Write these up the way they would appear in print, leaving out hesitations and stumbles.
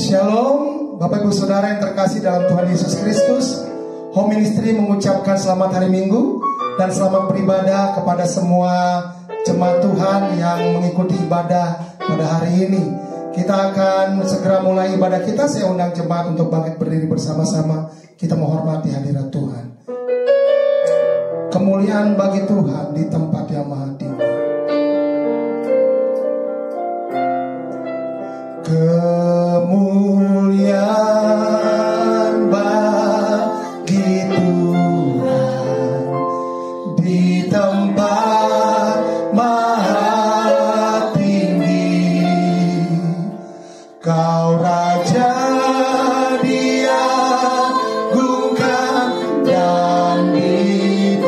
Shalom, Bapak Ibu Saudara yang terkasih dalam Tuhan Yesus Kristus. Home Ministry mengucapkan selamat hari Minggu dan selamat beribadah kepada semua jemaat Tuhan yang mengikuti ibadah pada hari ini. Kita akan segera mulai ibadah kita. Saya undang jemaat untuk bangkit berdiri bersama-sama. Kita menghormati hadirat Tuhan. Kemuliaan bagi Tuhan di tempat yang maha tinggi. Kemuliaan bagi Tuhan di tempat maha tinggi. Kau Raja diagungkan dan dipuji.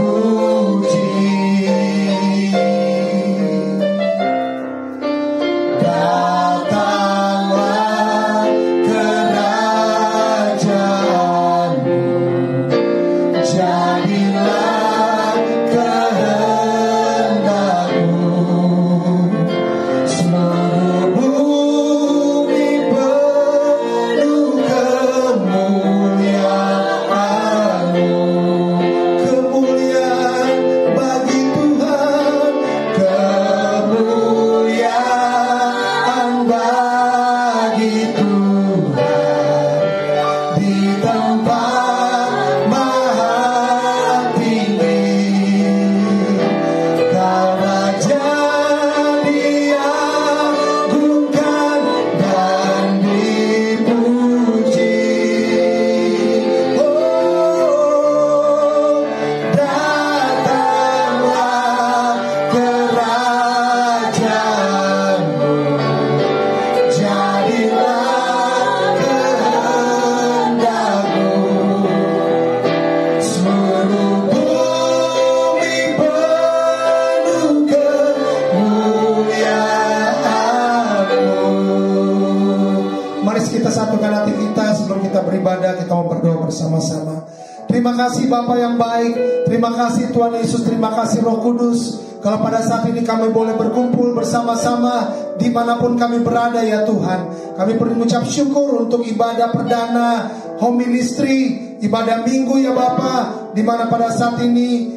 Bersama-sama. Terima kasih Bapa yang baik. Terima kasih Tuhan Yesus. Terima kasih Roh Kudus. Kalau pada saat ini kami boleh berkumpul bersama-sama dimanapun kami berada ya Tuhan. Kami mengucap syukur untuk ibadah perdana Home Ministry, ibadah minggu ya Bapa, dimana pada saat ini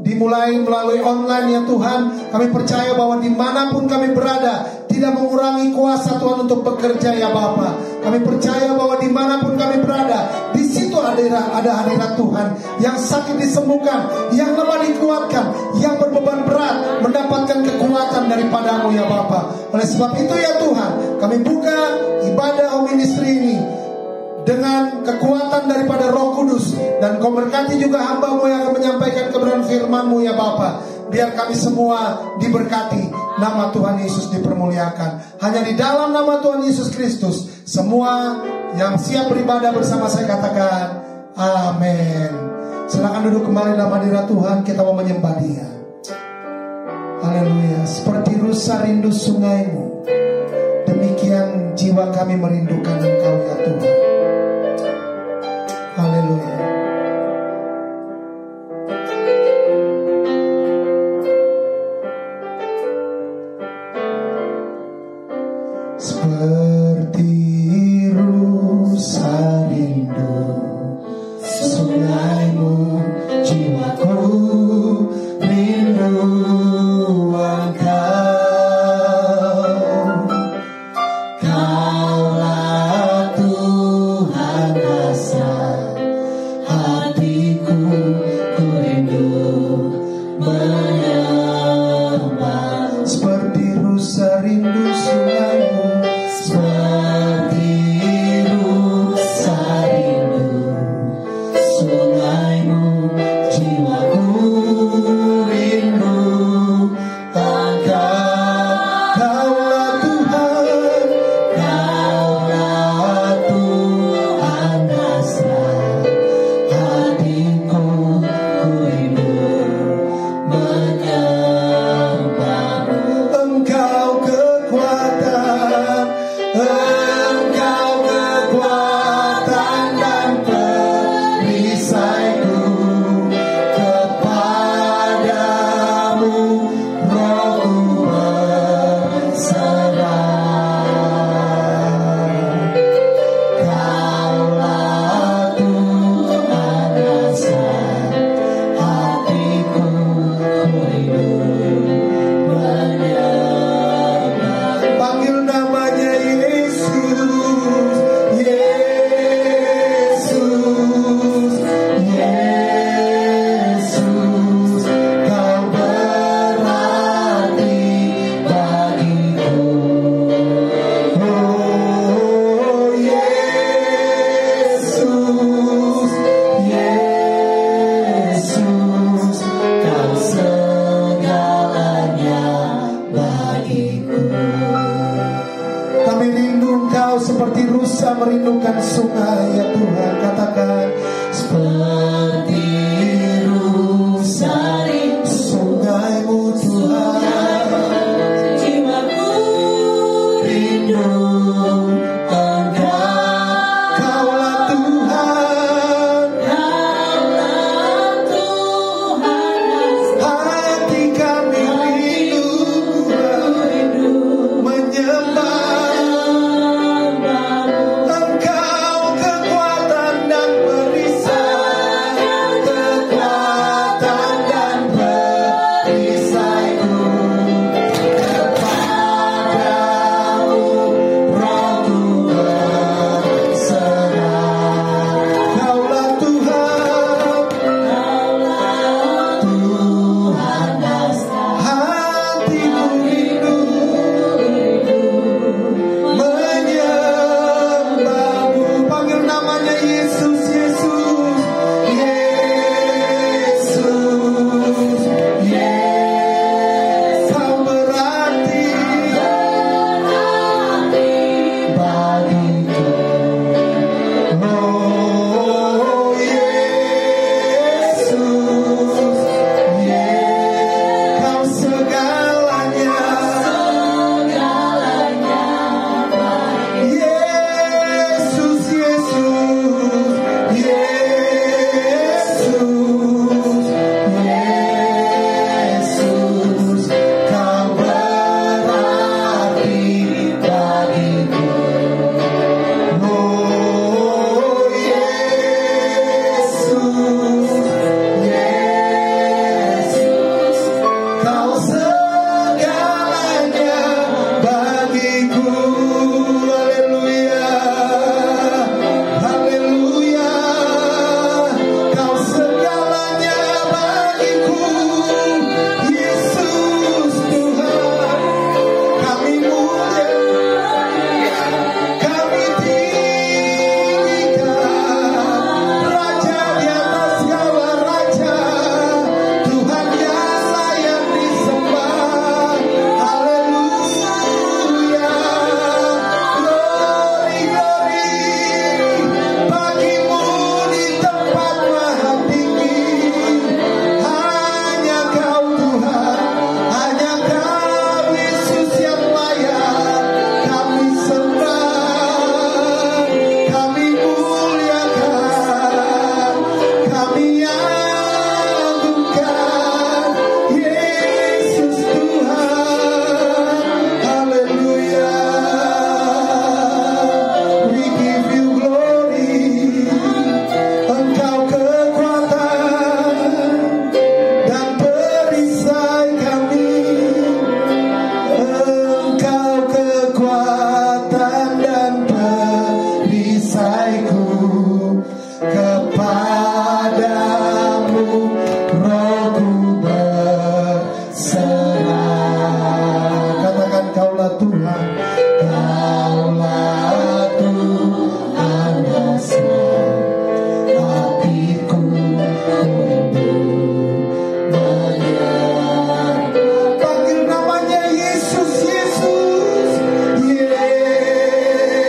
dimulai melalui online ya Tuhan. Kami percaya bahwa dimanapun kami berada tidak mengurangi kuasa Tuhan untuk bekerja ya Bapa. Kami percaya bahwa dimanapun kami berada, di situ ada hadirat Tuhan. Yang sakit disembuhkan, yang lemah dikuatkan, yang berbeban berat mendapatkan kekuatan daripadamu ya Bapa. Oleh sebab itu ya Tuhan, kami buka ibadah Home Ministry ini dengan kekuatan daripada Roh Kudus. Dan kau berkati juga hamba-Mu yang akan menyampaikan kebenaran firman-Mu ya Bapa. Biar kami semua diberkati, nama Tuhan Yesus dipermuliakan. Hanya di dalam nama Tuhan Yesus Kristus, semua yang siap beribadah bersama saya katakan amin. Silakan duduk kembali dalam hadirat Tuhan. Kita mau menyembah Dia. Haleluya. Seperti rusa rindu sungai-Mu, demikian jiwa kami merindukan Engkau ya Tuhan. Haleluya. Seperti rusa rindu sungai-Mu, jiwaku rindu Engkau. Kaulah Tuhan hasrat hatiku, ku rindu menyembah. Seperti rusa rindu sungai-Mu, seperti rusa rindu sungai-Mu, jiwaku rindu Engkau. Kaulah Tuhan, Kaulah Kami rindu Engkau seperti rusa merindukan sungai ya Tuhan. Katakan seperti rusa rindu sungaimu Tuhan. Jiwaku rindu Engkau. Kaulah Tuhan. Kaulah Tuhan. Hati kami rindu menyembah Engkau, kekuatan dan perisai, kekuatan dan perisaiku kepadamu, Rohku berserah. Kaulah Tuhan, Tuhan hatiku rindu menyembahmu. Panggil namanya Yesus, Yesus, Yesus, Yesus. Kau berarti bagiku. Oh Yesus, Kau segalanya. Yesus, Yesus, Yesus, Yesus, Kau berarti bagiku. Oh Yesus, Yesus, Kau segalanya bagiku. Haleluya, haleluya. Kau segalanya bagiku. Yesus Tuhan, kami mulia, kami tinggikan Raja di atas segala raja, Tuhan yang layak disembah. Haleluya, glory, glory bagimu di tempat maha tinggi. Hanya Kau Tuhan, hanya Kau Yesus yang layak kami sembah, kami muliakan, kami agungkan Yesus Tuhan. Haleluya, we give you glory. Engkau kekuatan dan perisai kami. Engkau kekuatan dan perisaiku, kepadamu Rohku berserah. Katakan Kaulah Tuhan, Kaulah Tuhan dasar hatiku rindu menyembah. Panggil namanya Yesus, Yesus, Yesus.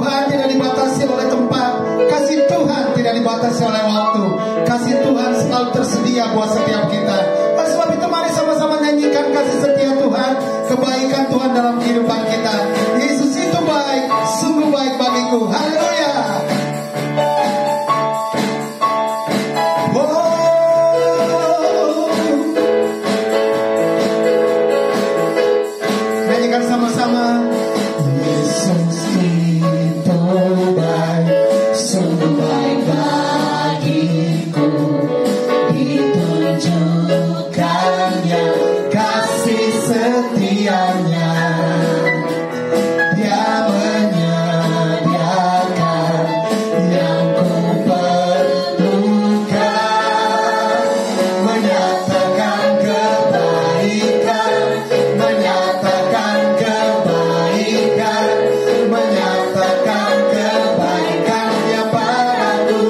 Tuhan tidak dibatasi oleh tempat, kasih Tuhan tidak dibatasi oleh waktu, kasih Tuhan selalu tersedia buat setiap kita. Oleh sebab itu mari sama-sama nyanyikan kasih setia Tuhan, kebaikan Tuhan dalam kehidupan kita. Yesus itu baik, sungguh baik bagiku. Haleluya. Nyanyikan sama-sama. Yesus itu baik, sungguh baik bagiku, ditunjukkannya kasih setianya. Dia menyediakan yang ku perlukan, menyatakan kebaikan, menyatakan kebaikan, menyatakan kebaikannya padaku.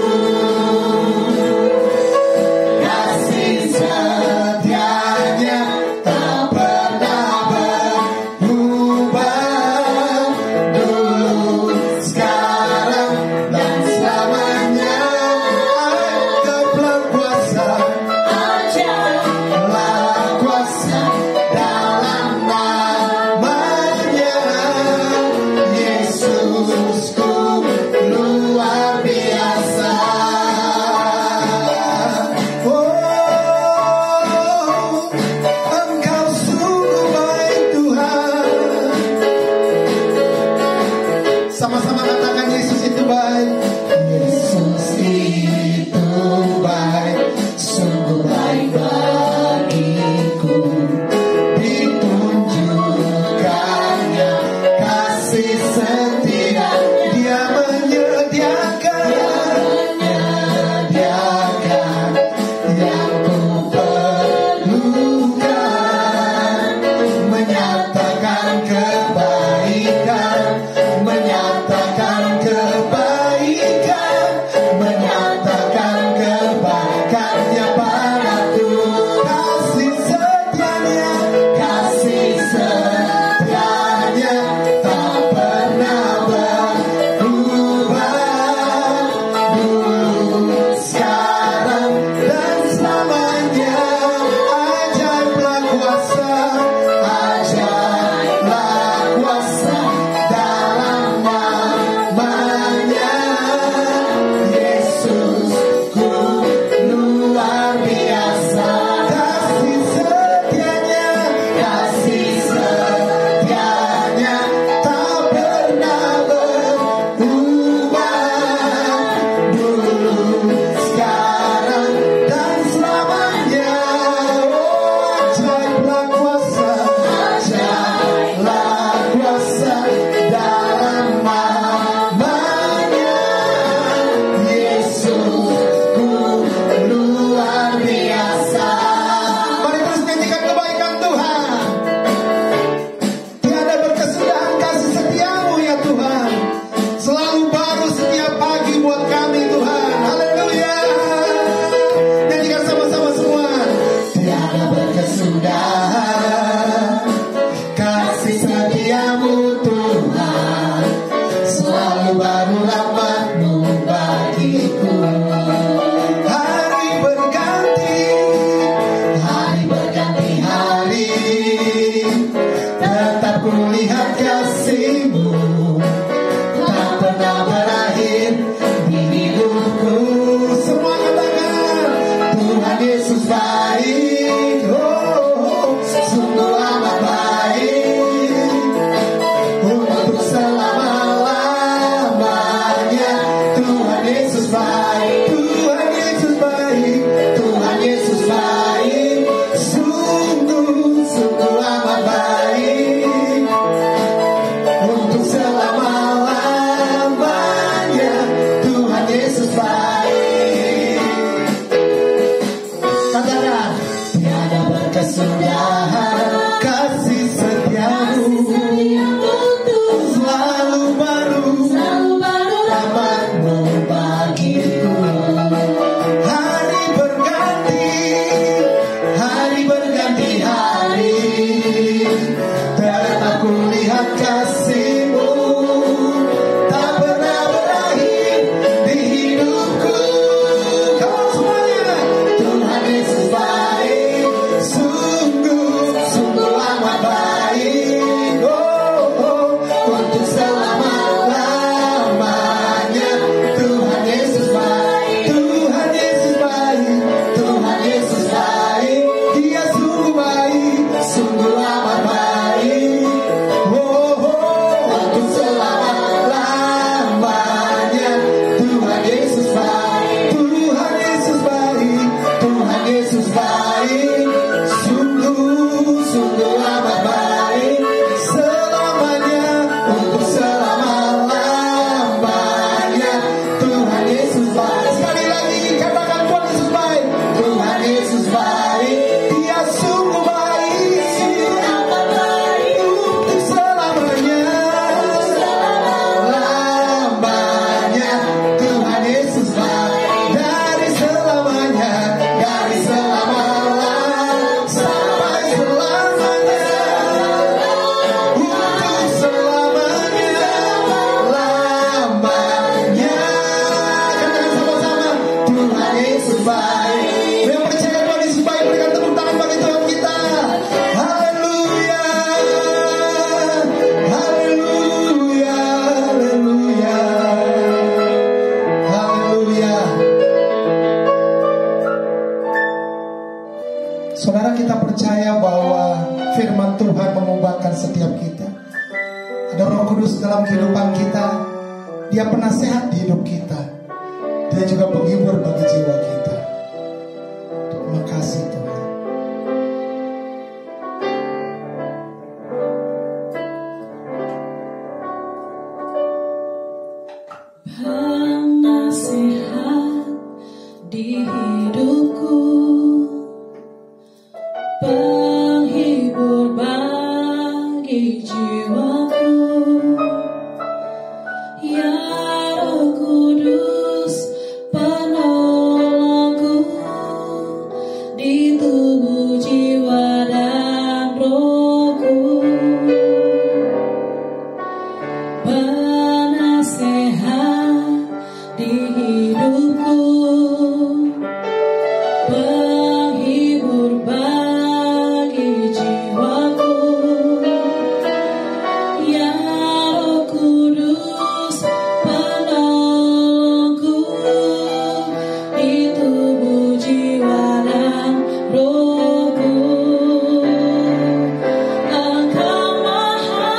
Kasih setianya tak pernah berubah, dulu, sekarang, dan selamanya. Ajaiblah kuasa, ajaiblah kuasa dalam namanya. Yesusku luar biasa. Oh, Engkau sungguh baik Tuhan. Sama-sama katakan Yesus itu baik. Yesus itu baik, sungguh baik bagiku, ditunjukkannya kasih setia. Dia menyediakan yang ku perlukan, menyatakan kebaikan, menyatakan kebaikan, menyatakan kebaikannya padaku. Kasih setianya, kasih setianya tak pernah berubah, dulu, sekarang, dan selamanya. Ajaiblah kuasa, ajaiblah kuasa dalam namanya. Yesusku luar biasa. Kasih setianya, kasih setianya tak pernah berubah, dulu, sekarang, dan selamanya. Oh, ajaiblah kuasa, ajaiblah kuasa dalam namanya. Yesusku luar biasa. Mari terus nyanyikan kebaikan Tuhan. Tiada berkesudahan kasih setiamu ya Tuhan, selalu baru setiap pagi buat kami Tuhan. Haleluya. Nyanyikan sama-sama semua. Tiada berkesudahan kasih setiamu Tuhan, selalu baru rahmat-Mu bagiku. Hari berganti hari, tetap kulihat kasih-Mu, tak pernah berakhir di hidupku. Semua katakan Tuhan Yesus baik, oh, sungguh amat baik, untuk selama-lamanya. Tuhan Yesus baik, Tuhan Yesus baik, Tuhan Yesus baik, sungguh amat baik, untuk selama-lamanya. Tuhan Yesus baik. Katakan, tiada berkesudahan kasih setiamu, selalu baru rahmat-Mu bagiku. setiap kita. Ada Roh Kudus dalam kehidupan kita. Dia penasehat di hidup kita. Dia juga penghibur bagi jiwa kita. Terima kasih Tuhan. Penasehat di hidupku, penghibur bagi jiwaku, ya Roh Kudus penolongku di tubuh jiwa dan rohku. Penasehat di hidupku, penghibur bagi jiwaku, ya Roh Kudus penolongku di tubuh jiwa dan rohku. Engkau Maha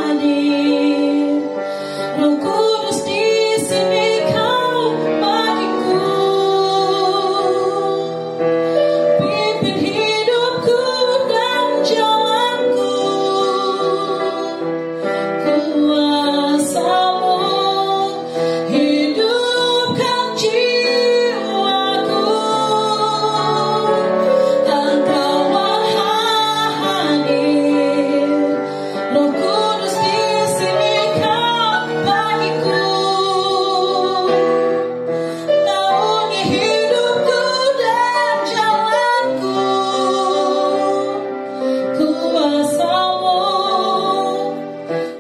Hadir, Roh Kudus di sini Kau bagiku. Pimpin hidupku dan jalanku, kuasa-Mu hidupkan jiwaku. Engkau Maha Hadir, Roh Kudus di sini Kau bagiku. Naungi hidupku dan jalanku, kuasa-Mu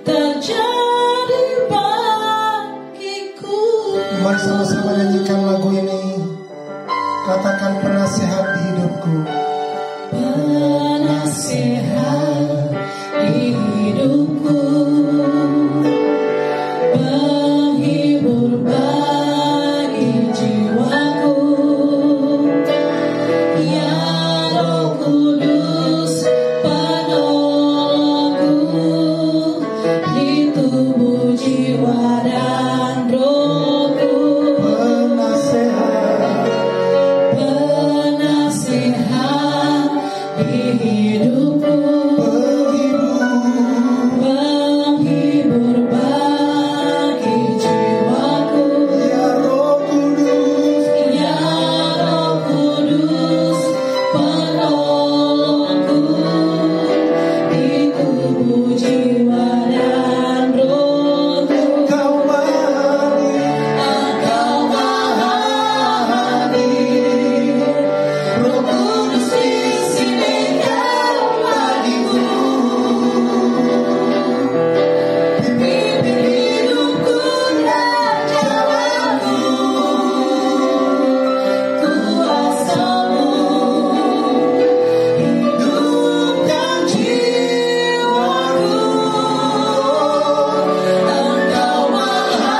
terjadi bagiku. Mari sama-sama nyanyikan lagu ini. Katakan penasehat di hidupku. Penasehat di hidupku, penghibur bagi jiwaku, ya Roh Kudus penolongku di tubuh jiwa dan rohku. Penasehat di hidupku, penghibur bagi jiwaku, ya Roh Kudus penolongku di tubuh jiwa dan rohku. Engkau Maha Hadir, Roh Kudus di sini Kau bagiku. Pimpin hidupku dan jalanku, kuasa-Mu hidupkan jiwaku. Engkau Maha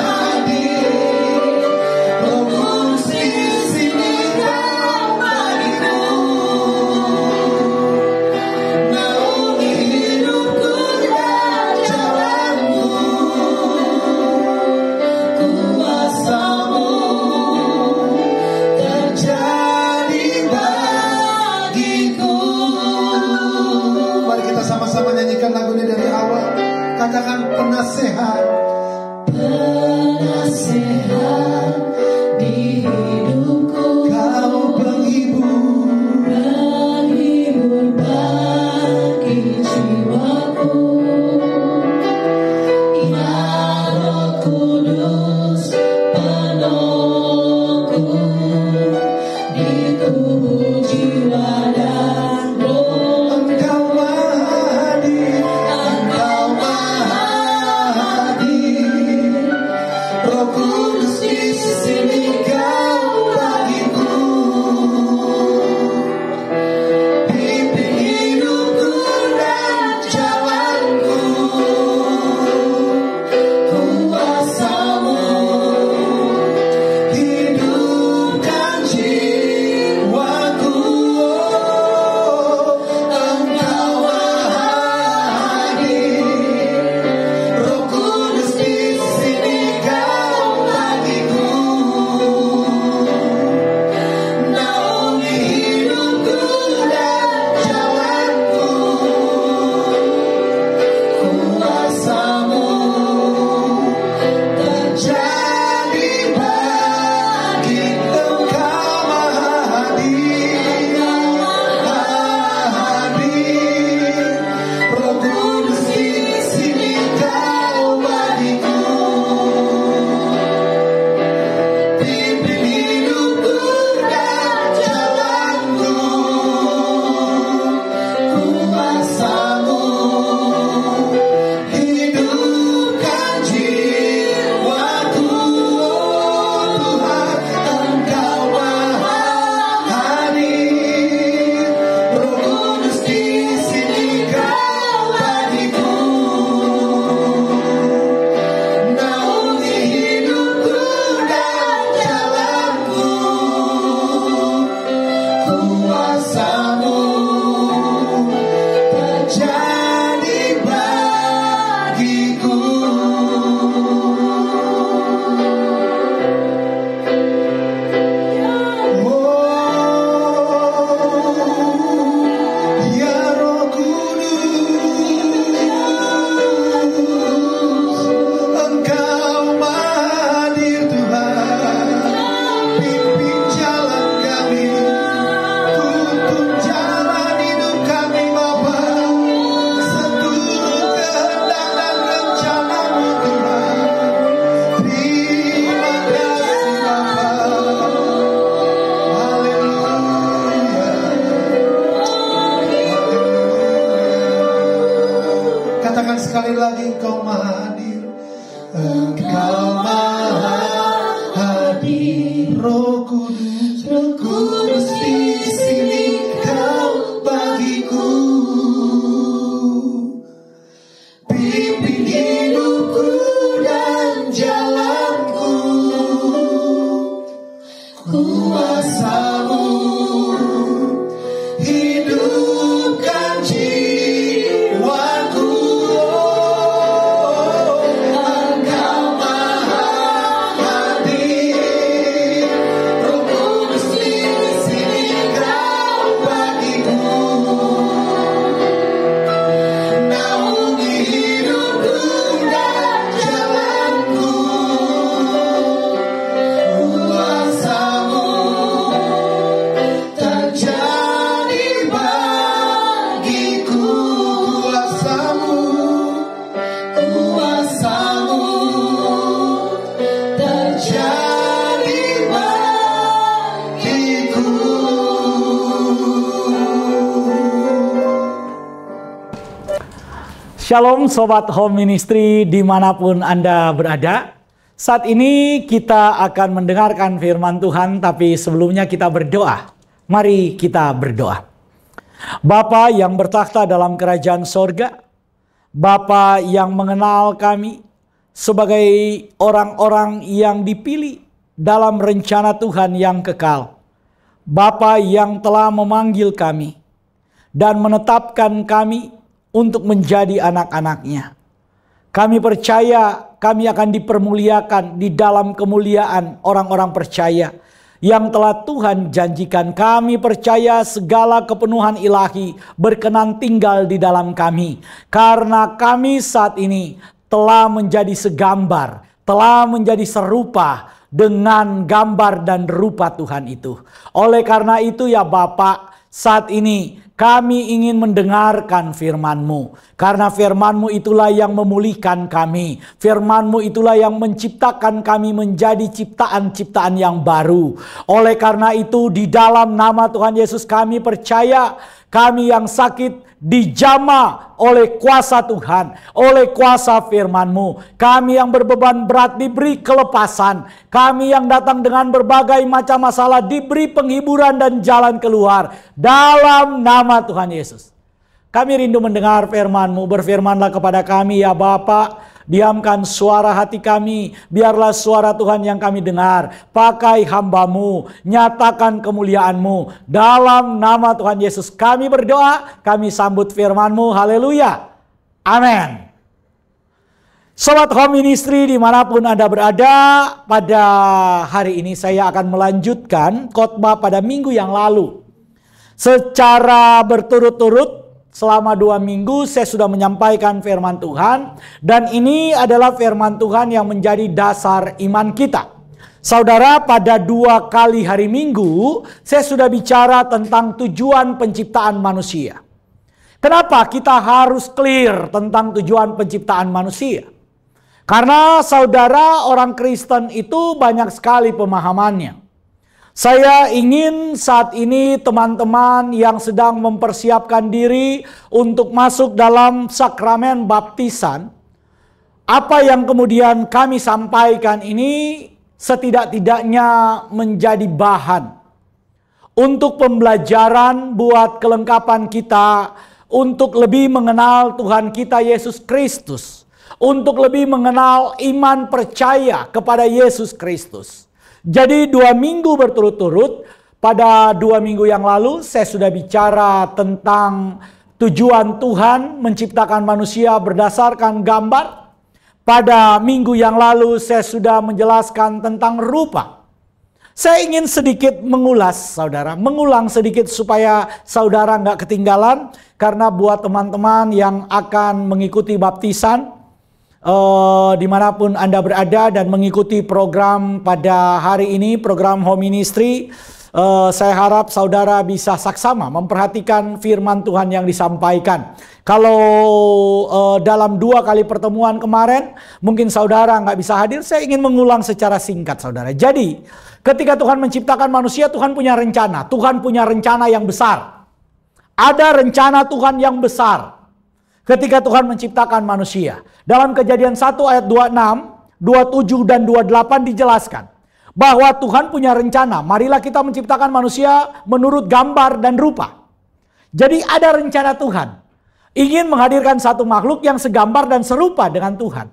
Hadir, Roh Kudus di sini Kau bagiku. Naungi hidupku dan jalanku, kuasa-Mu terjadi bagiku. Mari kita sama-sama nyanyikan lagu ini dari awal. Katakan penasehat. Penasehat di hidupku, Kau penghibur. penghibur bagi jiwaku, ya Roh Kudus penolongku di tubuh jiwa dan roh. Engkau Maha Hadir. Engkau Maha Hadir, Roh Kudus di sini Kau bagiku. Pimpin hidupku dan jalanku, kuasa-Mu hidupkan jiwaku. Engkau Maha Engkau maha hadir, Roh Kudus di sini kau bagiku. Pimpin hidupku dan jalanku, kuasa-Mu hidupkan jiwaku. Engkau maha hadir, Roh Kudus di sini kau bagiku. Naungi hidupku dan jalanku, kuasa-Mu terjadi bagiku. Kuasa-Mu terjadi bagiku. Shalom Sobat Home Ministry dimanapun Anda berada. Saat ini kita akan mendengarkan firman Tuhan, tapi sebelumnya kita berdoa. Mari kita berdoa. Bapa yang bertakhta dalam kerajaan sorga, Bapa yang mengenal kami sebagai orang-orang yang dipilih dalam rencana Tuhan yang kekal. Bapa yang telah memanggil kami dan menetapkan kami untuk menjadi anak-anak-Nya. Kami percaya kami akan dipermuliakan di dalam kemuliaan orang-orang percaya yang telah Tuhan janjikan. Kami percaya segala kepenuhan ilahi berkenan tinggal di dalam kami. Karena kami saat ini telah menjadi segambar, telah menjadi serupa dengan gambar dan rupa Tuhan itu. Oleh karena itu ya Bapa, saat ini kami ingin mendengarkan firman-Mu. Karena firman-Mu itulah yang memulihkan kami. Firman-Mu itulah yang menciptakan kami menjadi ciptaan-ciptaan yang baru. Oleh karena itu di dalam nama Tuhan Yesus kami percaya kami yang sakit dijamah oleh kuasa Tuhan, oleh kuasa firman-Mu. Kami yang berbeban berat diberi kelepasan. Kami yang datang dengan berbagai macam masalah diberi penghiburan dan jalan keluar. Dalam nama Tuhan Yesus. Kami rindu mendengar firman-Mu. Berfirmanlah kepada kami ya Bapa. Diamkan suara hati kami. Biarlah suara Tuhan yang kami dengar. Pakai hamba-Mu. Nyatakan kemuliaan-Mu. Dalam nama Tuhan Yesus kami berdoa. Kami sambut firman-Mu. Haleluya. Amin. Sobat Home Ministry dimanapun Anda berada, pada hari ini saya akan melanjutkan khotbah pada minggu yang lalu. Secara berturut-turut selama 2 minggu saya sudah menyampaikan firman Tuhan. Dan ini adalah firman Tuhan yang menjadi dasar iman kita. Saudara, pada 2 kali hari Minggu saya sudah bicara tentang tujuan penciptaan manusia. Kenapa kita harus clear tentang tujuan penciptaan manusia? Karena saudara, orang Kristen itu banyak sekali pemahamannya. Saya ingin saat ini teman-teman yang sedang mempersiapkan diri untuk masuk dalam sakramen baptisan, apa yang kemudian kami sampaikan ini setidak-tidaknya menjadi bahan untuk pembelajaran buat kelengkapan kita, untuk lebih mengenal Tuhan kita Yesus Kristus, untuk lebih mengenal iman percaya kepada Yesus Kristus. Jadi 2 minggu berturut-turut, pada 2 minggu yang lalu saya sudah bicara tentang tujuan Tuhan menciptakan manusia berdasarkan gambar. Pada minggu yang lalu saya sudah menjelaskan tentang rupa. Saya ingin sedikit mengulas saudara, mengulang sedikit supaya saudara nggak ketinggalan. Karena buat teman-teman yang akan mengikuti baptisan, dimanapun Anda berada dan mengikuti program pada hari ini, program Home Ministry, saya harap saudara bisa saksama memperhatikan firman Tuhan yang disampaikan. Kalau dalam 2 kali pertemuan kemarin mungkin saudara nggak bisa hadir, saya ingin mengulang secara singkat saudara. Jadi ketika Tuhan menciptakan manusia, Tuhan punya rencana. Tuhan punya rencana yang besar. Ada rencana Tuhan yang besar ketika Tuhan menciptakan manusia. Dalam Kejadian 1 ayat 26, 27 dan 28 dijelaskan bahwa Tuhan punya rencana. Marilah kita menciptakan manusia menurut gambar dan rupa. Jadi ada rencana Tuhan. Ingin menghadirkan satu makhluk yang segambar dan serupa dengan Tuhan.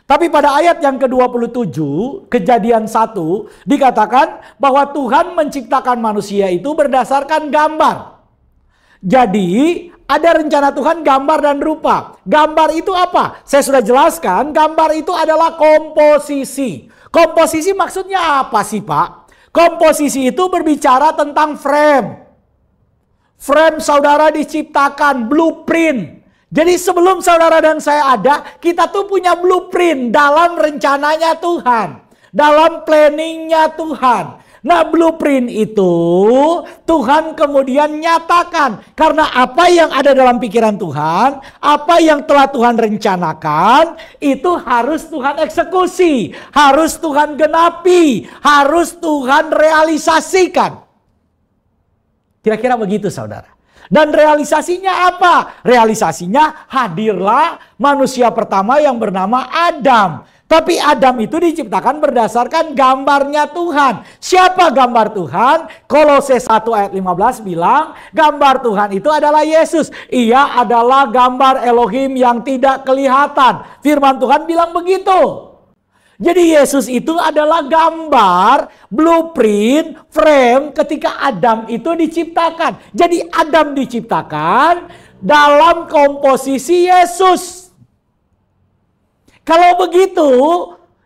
Tapi pada ayat yang ke-27, Kejadian 1, dikatakan bahwa Tuhan menciptakan manusia itu berdasarkan gambar. Jadi ada rencana Tuhan gambar dan rupa. Gambar itu apa? Saya sudah jelaskan, gambar itu adalah komposisi. Komposisi maksudnya apa sih Pak? Komposisi itu berbicara tentang frame. Frame saudara diciptakan, blueprint. Jadi sebelum saudara dan saya ada, kita tuh punya blueprint dalam rencananya Tuhan. Dalam planningnya Tuhan. Nah blueprint itu Tuhan kemudian nyatakan. Karena apa yang ada dalam pikiran Tuhan, apa yang telah Tuhan rencanakan, itu harus Tuhan eksekusi. Harus Tuhan genapi. Harus Tuhan realisasikan. Kira-kira begitu saudara. Dan realisasinya apa? Realisasinya hadirlah manusia pertama yang bernama Adam. Tapi Adam itu diciptakan berdasarkan gambarnya Tuhan. Siapa gambar Tuhan? Kolose 1 ayat 15 bilang, gambar Tuhan itu adalah Yesus. Ia adalah gambar Elohim yang tidak kelihatan. Firman Tuhan bilang begitu. Jadi Yesus itu adalah gambar, blueprint, frame ketika Adam itu diciptakan. Jadi Adam diciptakan dalam komposisi Yesus. Kalau begitu,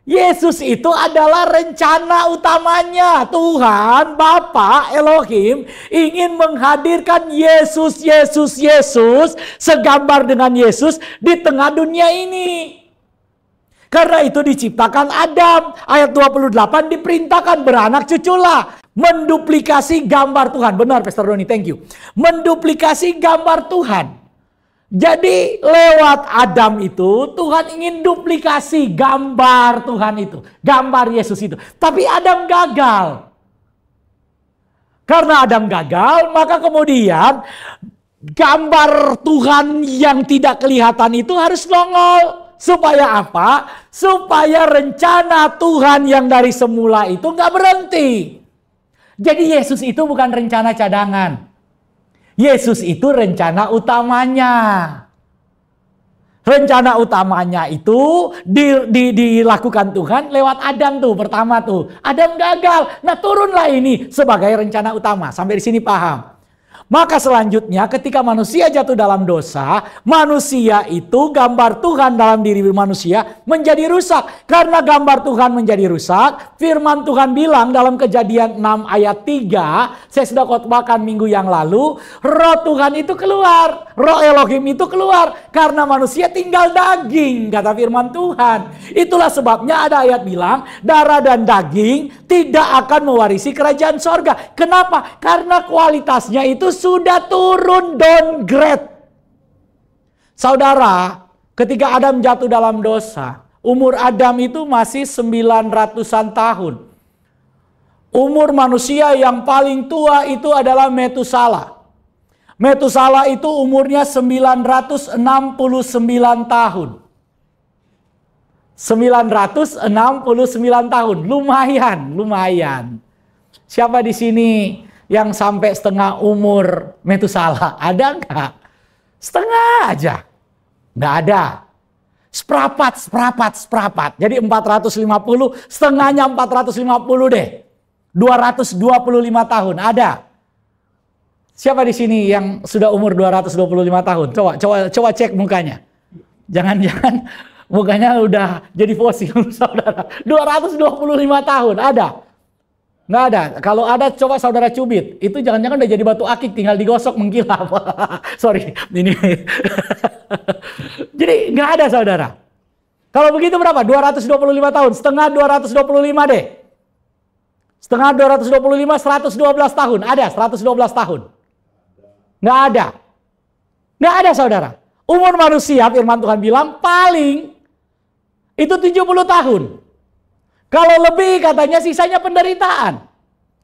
Yesus itu adalah rencana utamanya. Tuhan, Bapa, Elohim ingin menghadirkan Yesus segambar dengan Yesus di tengah dunia ini. Karena itu diciptakan Adam. Ayat 28 diperintahkan beranak cuculah. Menduplikasi gambar Tuhan. Benar Pastor Doni, thank you. Menduplikasi gambar Tuhan. Jadi lewat Adam itu Tuhan ingin duplikasi gambar Tuhan itu. Gambar Yesus itu. Tapi Adam gagal. Karena Adam gagal, maka kemudian gambar Tuhan yang tidak kelihatan itu harus nongol. Supaya apa? Supaya rencana Tuhan yang dari semula itu nggak berhenti. Jadi Yesus itu bukan rencana cadangan. Yesus itu rencana utamanya. Rencana utamanya itu dilakukan Tuhan lewat Adam tuh pertama tuh. Adam gagal. Nah turunlah ini sebagai rencana utama. Sampai di sini paham? Maka selanjutnya ketika manusia jatuh dalam dosa, manusia itu gambar Tuhan dalam diri manusia menjadi rusak. Karena gambar Tuhan menjadi rusak, firman Tuhan bilang dalam Kejadian 6 ayat 3, saya sudah khotbahkan minggu yang lalu, roh Tuhan itu keluar, roh Elohim itu keluar karena manusia tinggal daging, kata firman Tuhan. Itulah sebabnya ada ayat bilang, darah dan daging tidak akan mewarisi kerajaan sorga. Kenapa? Karena kualitasnya itu sudah turun downgrade. Saudara, ketika Adam jatuh dalam dosa, umur Adam itu masih 900-an tahun. Umur manusia yang paling tua itu adalah Metusala. Metusala itu umurnya 969 tahun. 969 tahun, lumayan. Siapa di sini yang sampai setengah umur Metusala? Ada nggak? Setengah aja. Nggak ada. Seperapat. Jadi 450, setengahnya 450 deh. 225 tahun, ada. Siapa di sini yang sudah umur 225 tahun? Coba cek mukanya. Jangan-jangan mukanya udah jadi fosil, saudara. 225 tahun, ada? Nggak ada. Kalau ada, coba saudara cubit. Itu jangan-jangan udah jadi batu akik, tinggal digosok mengkilap. Sorry, ini. Jadi nggak ada, saudara. Kalau begitu berapa? 225 tahun. Setengah 225 deh. Setengah 225, 112 tahun. Ada 112 tahun. Nggak ada. Nggak ada, saudara. Umur manusia, firman Tuhan bilang, paling itu 70 tahun. Kalau lebih katanya sisanya penderitaan.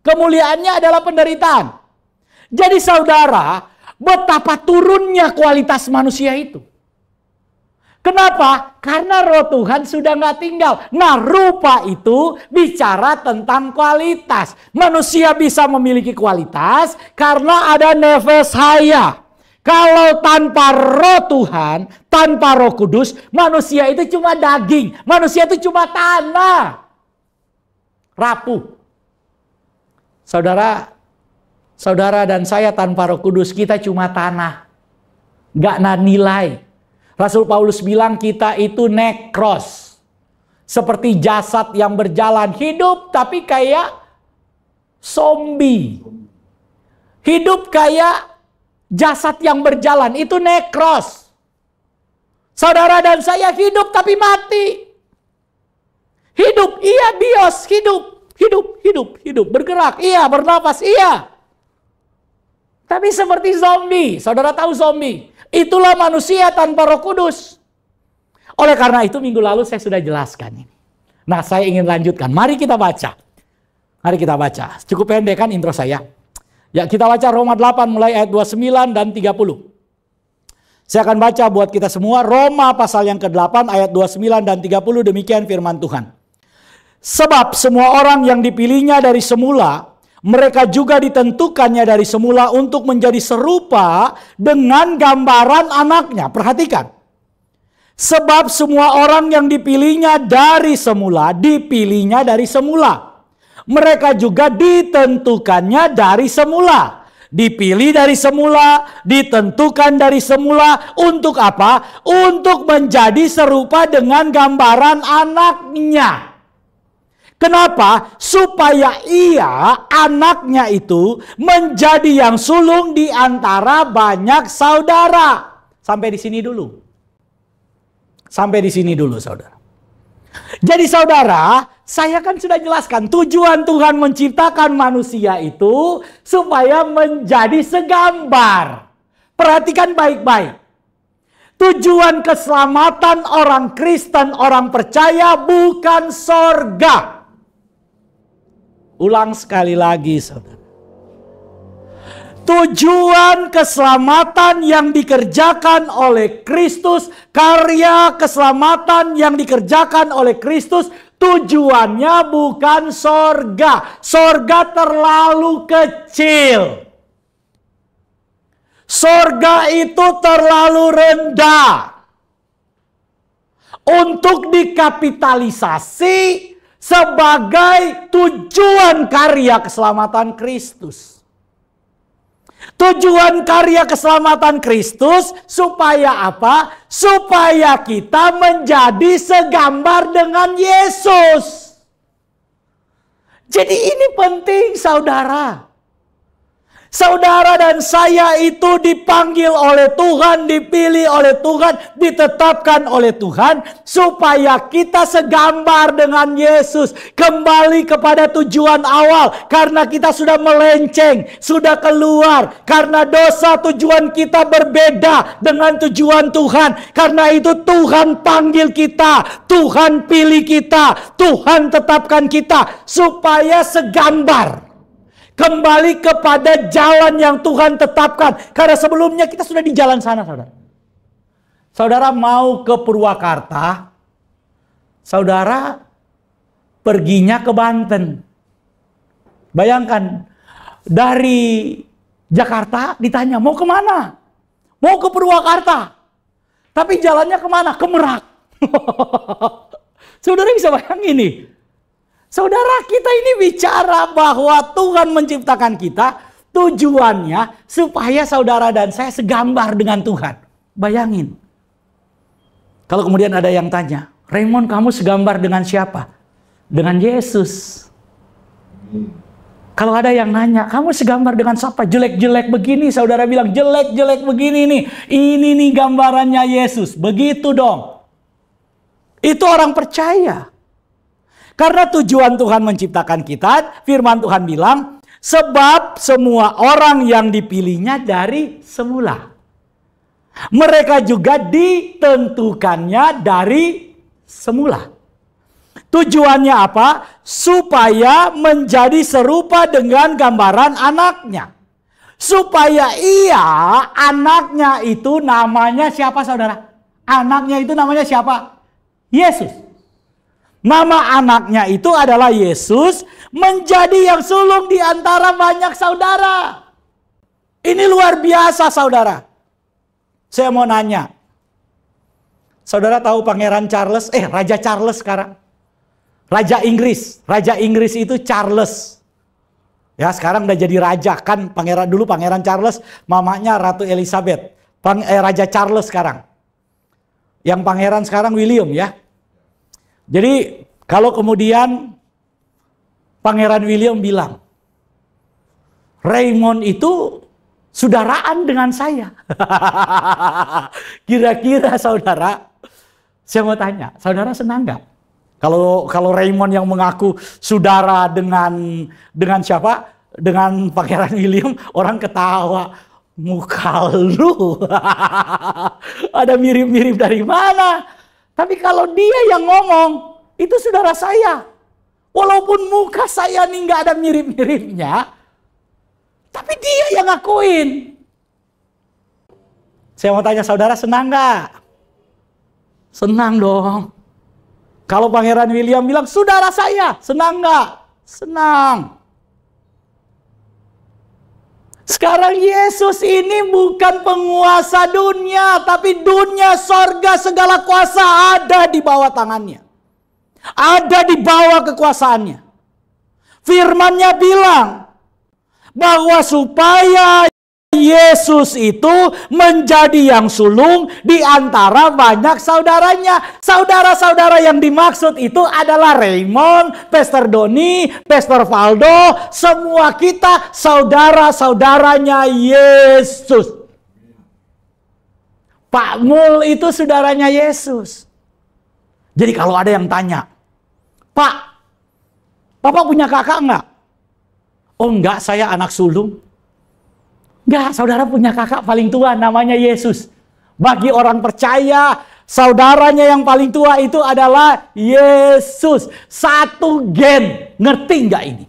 Kemuliaannya adalah penderitaan. Jadi saudara, betapa turunnya kualitas manusia itu. Kenapa? Karena roh Tuhan sudah nggak tinggal. Nah, rupa itu bicara tentang kualitas. Manusia bisa memiliki kualitas karena ada nefes haya. Kalau tanpa roh Tuhan, tanpa roh kudus, manusia itu cuma daging. Manusia itu cuma tanah. Rapuh. Saudara dan saya tanpa roh kudus, kita cuma tanah. Nggak ada nilai. Rasul Paulus bilang kita itu nekros. Seperti jasad yang berjalan hidup tapi kayak zombie. Hidup kayak jasad yang berjalan, itu nekros. Saudara dan saya hidup tapi mati. Hidup, iya bios, hidup, bergerak, iya, bernapas, iya. Tapi seperti zombie. Saudara tahu zombie? Itulah manusia tanpa Roh Kudus. Oleh karena itu minggu lalu saya sudah jelaskan ini. Nah, saya ingin lanjutkan. Mari kita baca. Cukup pendek kan intro saya. Ya, kita baca Roma 8 mulai ayat 29 dan 30. Saya akan baca buat kita semua Roma pasal yang ke-8 ayat 29 dan 30, demikian firman Tuhan. Sebab semua orang yang dipilihnya dari semula, mereka juga ditentukannya dari semula untuk menjadi serupa dengan gambaran anaknya. Perhatikan. Sebab semua orang yang dipilihnya dari semula, mereka juga ditentukannya dari semula. Dipilih dari semula, ditentukan dari semula. Untuk apa? Untuk menjadi serupa dengan gambaran anaknya. Kenapa? Supaya ia, anaknya itu, menjadi yang sulung di antara banyak saudara. Sampai di sini dulu. Saudara. Jadi saudara, saya kan sudah jelaskan tujuan Tuhan menciptakan manusia itu supaya menjadi segambar. Perhatikan baik-baik. Tujuan keselamatan orang Kristen, orang percaya bukan sorga. Ulang sekali lagi, saudara. Tujuan keselamatan yang dikerjakan oleh Kristus, karya keselamatan yang dikerjakan oleh Kristus, tujuannya bukan sorga. Sorga terlalu kecil. Sorga itu terlalu rendah untuk dikapitalisasi sebagai tujuan karya keselamatan Kristus. Tujuan karya keselamatan Kristus supaya apa? Supaya kita menjadi segambar dengan Yesus. Jadi ini penting, saudara. Saudara dan saya itu dipanggil oleh Tuhan, dipilih oleh Tuhan, ditetapkan oleh Tuhan supaya kita segambar dengan Yesus, kembali kepada tujuan awal. Karena kita sudah melenceng, sudah keluar karena dosa, tujuan kita berbeda dengan tujuan Tuhan. Karena itu Tuhan panggil kita, Tuhan pilih kita, Tuhan tetapkan kita supaya segambar. Kembali kepada jalan yang Tuhan tetapkan. Karena sebelumnya kita sudah di jalan sana, saudara. Saudara mau ke Purwakarta, saudara perginya ke Banten. Bayangkan, dari Jakarta ditanya, mau kemana? Mau ke Purwakarta. Tapi jalannya kemana? Ke Merak. Saudara bisa bayangin nih. Saudara, kita ini bicara bahwa Tuhan menciptakan kita, tujuannya supaya saudara dan saya segambar dengan Tuhan. Bayangin. Kalau kemudian ada yang tanya, Raymond, kamu segambar dengan siapa? Dengan Yesus. Kalau ada yang nanya, kamu segambar dengan siapa? Jelek-jelek begini, saudara bilang jelek-jelek begini nih. Ini nih gambarannya Yesus. Begitu dong. Itu orang percaya. Karena tujuan Tuhan menciptakan kita, firman Tuhan bilang, sebab semua orang yang dipilihnya dari semula. Mereka juga ditentukannya dari semula. Tujuannya apa? Supaya menjadi serupa dengan gambaran anaknya. Supaya ia, anaknya itu namanya siapa, saudara? Anaknya itu namanya siapa? Yesus. Nama anaknya itu adalah Yesus, menjadi yang sulung di antara banyak saudara. Ini luar biasa, saudara. Saya mau nanya. Saudara tahu Pangeran Charles? Raja Charles sekarang. Raja Inggris. Raja Inggris itu Charles. Ya, sekarang udah jadi raja. Kan dulu Pangeran Charles, mamanya Ratu Elizabeth. Raja Charles sekarang. Yang pangeran sekarang William, ya. Jadi kalau kemudian Pangeran William bilang, Raymond itu saudaraan dengan saya. Kira-kira saudara, saya mau tanya, saudara senang nggak? Kalau Raymond yang mengaku saudara dengan siapa? Dengan Pangeran William, orang ketawa. Muka lu. Ada mirip-mirip dari mana? Tapi kalau dia yang ngomong, itu saudara saya. Walaupun muka saya nih nggak ada mirip-miripnya, tapi dia yang ngakuin. Saya mau tanya saudara, senang nggak? Senang dong. Kalau Pangeran William bilang, saudara saya, senang nggak? Senang. Sekarang Yesus ini bukan penguasa dunia, tapi dunia, sorga, segala kuasa ada di bawah tangannya. Ada di bawah kekuasaannya. Firman-Nya bilang bahwa supaya Yesus itu menjadi yang sulung di antara banyak saudaranya. Saudara-saudara yang dimaksud itu adalah Raymond, Pastor Doni, Pastor Valdo. Semua kita saudara-saudaranya Yesus. Pak Mul itu saudaranya Yesus. Jadi kalau ada yang tanya, Pak, Bapak punya kakak enggak? Oh enggak, saya anak sulung. Enggak, saudara punya kakak paling tua namanya Yesus. Bagi orang percaya, saudaranya yang paling tua itu adalah Yesus. Satu gen, ngerti enggak ini?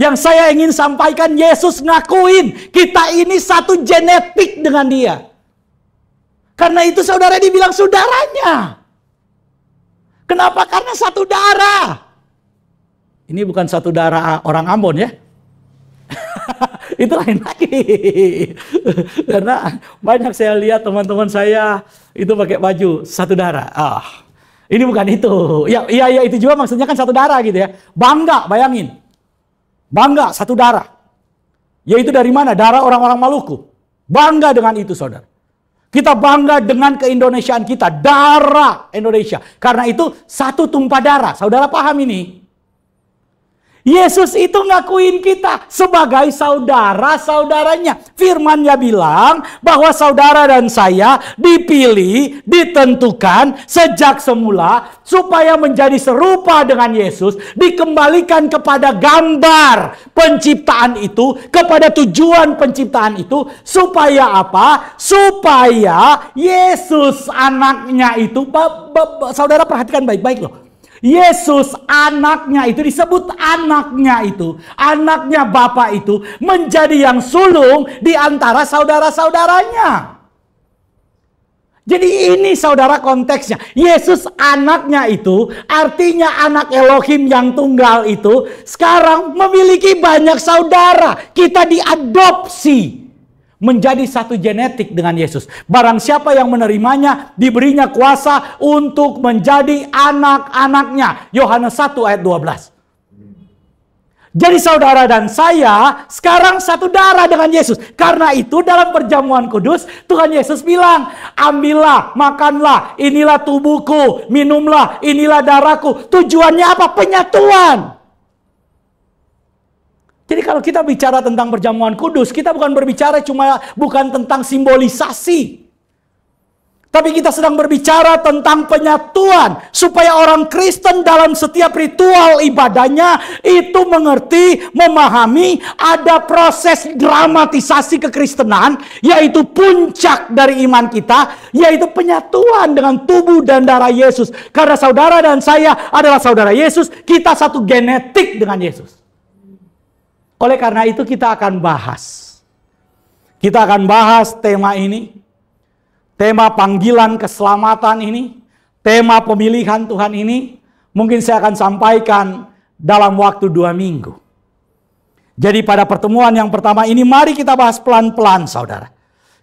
Yang saya ingin sampaikan, Yesus ngakuin kita ini satu genetik dengan dia. Karena itu saudara dibilang saudaranya. Kenapa? Karena satu darah. Ini bukan satu darah orang Ambon ya. Itu lain lagi. Karena banyak saya lihat teman-teman saya itu pakai baju satu darah. Ini bukan itu. Ya itu juga maksudnya kan satu darah gitu ya. Bangga, bayangin. Bangga satu darah. Yaitu dari mana? Darah orang-orang Maluku. Bangga dengan itu, saudara. Kita bangga dengan keindonesiaan kita, darah Indonesia. Karena itu satu tumpah darah. Saudara paham ini? Yesus itu ngakuin kita sebagai saudara-saudaranya. Firman-Nya bilang bahwa saudara dan saya dipilih, ditentukan sejak semula supaya menjadi serupa dengan Yesus, dikembalikan kepada gambar penciptaan itu, kepada tujuan penciptaan itu, supaya apa? Supaya Yesus anaknya itu, saudara perhatikan baik-baik loh. Yesus anaknya itu disebut anaknya itu, anaknya Bapa itu menjadi yang sulung di antara saudara-saudaranya. Jadi ini saudara konteksnya. Yesus anaknya itu artinya anak Elohim yang tunggal itu sekarang memiliki banyak saudara. Kita diadopsi menjadi satu genetik dengan Yesus. Barang siapa yang menerimanya, diberinya kuasa untuk menjadi anak-anaknya. Yohanes 1 ayat 12. Jadi saudara dan saya sekarang satu darah dengan Yesus. Karena itu dalam perjamuan kudus, Tuhan Yesus bilang, ambillah, makanlah, inilah tubuhku, minumlah, inilah darahku. Tujuannya apa? Penyatuan. Jadi kalau kita bicara tentang perjamuan kudus, kita bukan berbicara bukan tentang simbolisasi. Tapi kita sedang berbicara tentang penyatuan. Supaya orang Kristen dalam setiap ritual ibadahnya itu mengerti, memahami ada proses dramatisasi kekristenan. Yaitu puncak dari iman kita. Yaitu penyatuan dengan tubuh dan darah Yesus. Karena saudara dan saya adalah saudara Yesus. Kita satu genetik dengan Yesus. Oleh karena itu kita akan bahas. Kita akan bahas tema ini. tema panggilan keselamatan ini, tema pemilihan Tuhan ini, mungkin saya akan sampaikan dalam waktu 2 minggu. Jadi pada pertemuan yang pertama ini, mari kita bahas pelan-pelan, saudara.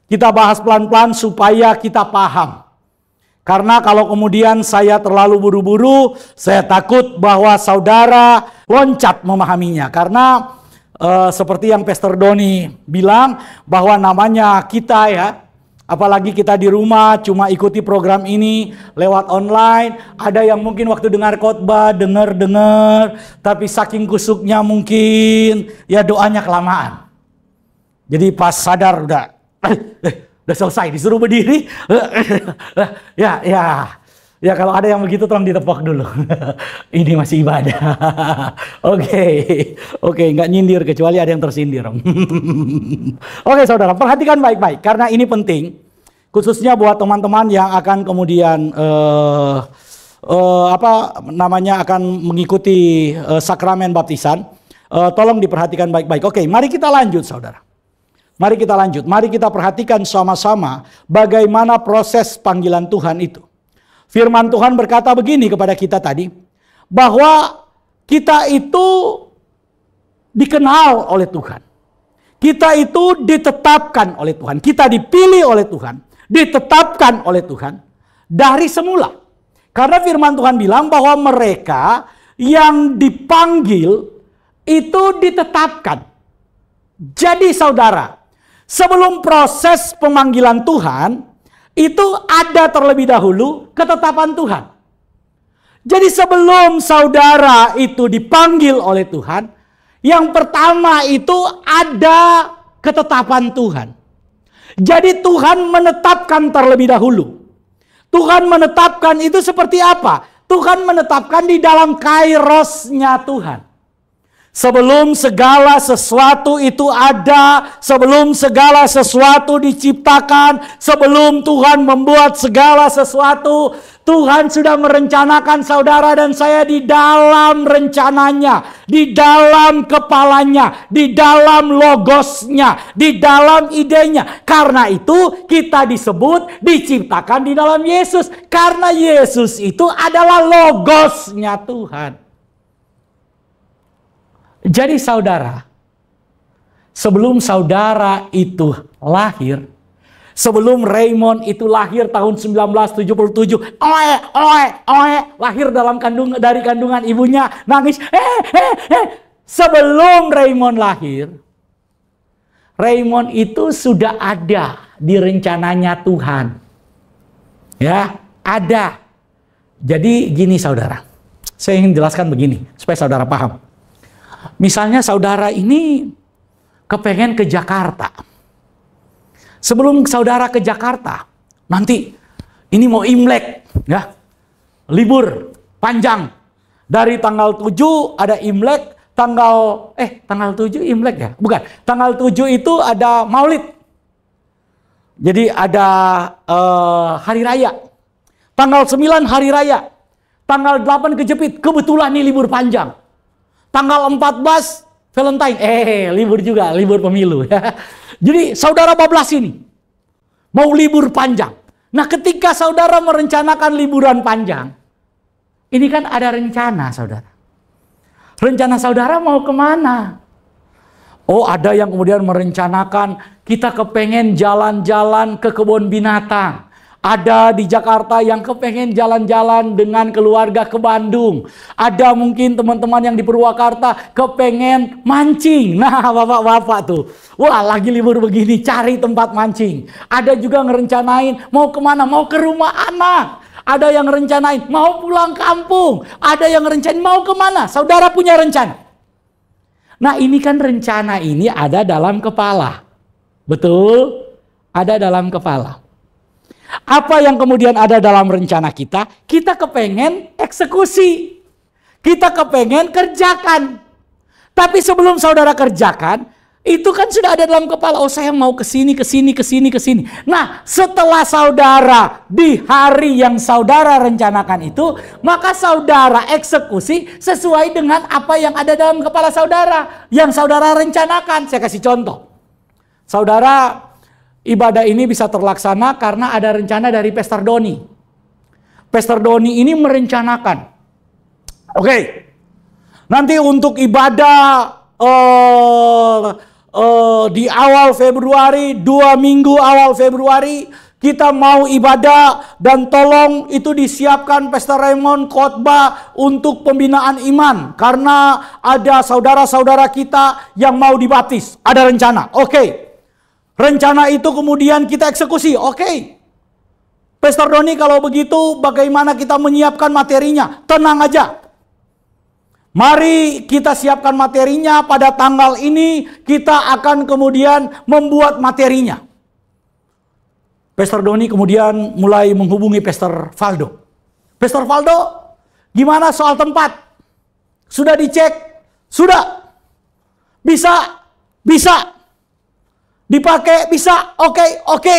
Kita bahas pelan-pelan supaya kita paham. Karena kalau kemudian saya terlalu buru-buru, saya takut bahwa saudara loncat memahaminya. Karena seperti yang Pastor Doni bilang, bahwa namanya kita ya, apalagi kita di rumah cuma ikuti program ini lewat online. Ada yang mungkin waktu dengar khotbah, dengar, tapi saking kusuknya mungkin ya doanya kelamaan. Jadi pas sadar udah selesai, disuruh berdiri. Ya kalau ada yang begitu tolong ditepok dulu. Ini masih ibadah. Oke, nggak nyindir kecuali ada yang tersindir. Oke, saudara, perhatikan baik-baik karena ini penting, khususnya buat teman-teman yang akan kemudian akan mengikuti sakramen baptisan. Tolong diperhatikan baik-baik. Oke, mari kita lanjut, saudara. Mari kita lanjut. Mari kita perhatikan sama-sama bagaimana proses panggilan Tuhan itu. Firman Tuhan berkata begini kepada kita tadi, bahwa kita itu dikenal oleh Tuhan. Kita itu ditetapkan oleh Tuhan. Kita dipilih oleh Tuhan. Ditetapkan oleh Tuhan dari semula. Karena firman Tuhan bilang bahwa mereka yang dipanggil itu ditetapkan. Jadi saudara, sebelum proses pemanggilan Tuhan, itu ada terlebih dahulu ketetapan Tuhan. Jadi sebelum saudara itu dipanggil oleh Tuhan, yang pertama itu ada ketetapan Tuhan. Jadi Tuhan menetapkan terlebih dahulu. Tuhan menetapkan itu seperti apa? Tuhan menetapkan di dalam kairosnya Tuhan. Sebelum segala sesuatu itu ada, sebelum segala sesuatu diciptakan, sebelum Tuhan membuat segala sesuatu, Tuhan sudah merencanakan saudara dan saya di dalam rencananya, di dalam kepalanya, di dalam logosnya, di dalam idenya. Karena itu kita disebut diciptakan di dalam Yesus. Karena Yesus itu adalah logosnya Tuhan. Jadi saudara, sebelum saudara itu lahir, sebelum Raymond itu lahir tahun 1977, lahir dari kandungan ibunya, nangis, sebelum Raymond lahir, Raymond itu sudah ada di rencananya Tuhan. Ya, ada. Jadi gini saudara, saya ingin jelaskan begini, supaya saudara paham. Misalnya saudara ini kepengen ke Jakarta. Sebelum saudara ke Jakarta, nanti ini mau Imlek, ya, libur panjang. Dari tanggal 7 ada Imlek, tanggal 7 Imlek ya? Bukan, tanggal 7 itu ada Maulid. Jadi ada hari raya. Tanggal 9 hari raya. Tanggal 8 kejepit, kebetulan nih libur panjang. Tanggal 14 Valentine, libur juga, libur pemilu. Jadi saudara bablas ini mau libur panjang. Nah ketika saudara merencanakan liburan panjang, ini kan ada rencana saudara. Rencana saudara mau kemana? Oh ada yang kemudian merencanakan kita kepengen jalan-jalan ke kebun binatang. Ada di Jakarta yang kepengen jalan-jalan dengan keluarga ke Bandung. Ada mungkin teman-teman yang di Purwakarta kepengen mancing. Nah bapak-bapak tuh, wah lagi libur begini cari tempat mancing. Ada juga ngerencanain mau kemana, mau ke rumah anak. Ada yang rencanain mau pulang kampung. Ada yang rencanain mau kemana. Saudara punya rencana. Nah ini kan rencana ini ada dalam kepala. Betul? Ada dalam kepala. Apa yang kemudian ada dalam rencana kita? Kita kepengen eksekusi. Kita kepengen kerjakan. Tapi sebelum saudara kerjakan, itu kan sudah ada dalam kepala. Oh saya mau kesini. Nah setelah saudara di hari yang saudara rencanakan itu, maka saudara eksekusi sesuai dengan apa yang ada dalam kepala saudara. Yang saudara rencanakan. Saya kasih contoh. Saudara ibadah ini bisa terlaksana karena ada rencana dari Pastor Doni. Pastor Doni ini merencanakan. Oke. Nanti untuk ibadah di awal Februari, 2 minggu awal Februari, kita mau ibadah dan tolong itu disiapkan Pastor Raymond khotbah untuk pembinaan iman. Karena ada saudara-saudara kita yang mau dibaptis. Ada rencana. Oke. Rencana itu kemudian kita eksekusi. Oke. Pastor Doni kalau begitu bagaimana kita menyiapkan materinya? Tenang aja. Mari kita siapkan materinya pada tanggal ini, kita akan kemudian membuat materinya. Pastor Doni kemudian mulai menghubungi Pastor Valdo. Pastor Valdo, gimana soal tempat? Sudah dicek? Sudah. Bisa? Bisa. Dipakai? Bisa? Oke.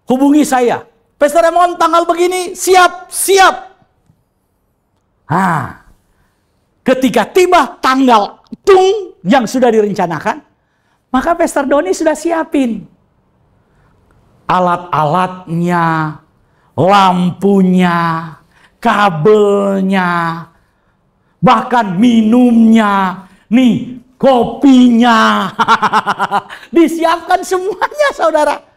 Hubungi saya. Pastor Raymond tanggal begini, siap. Ketika tiba tanggal yang sudah direncanakan, maka Pastor Doni sudah siapin alat-alatnya, lampunya, kabelnya, bahkan minumnya, nih kopinya. Disiapkan semuanya, saudara.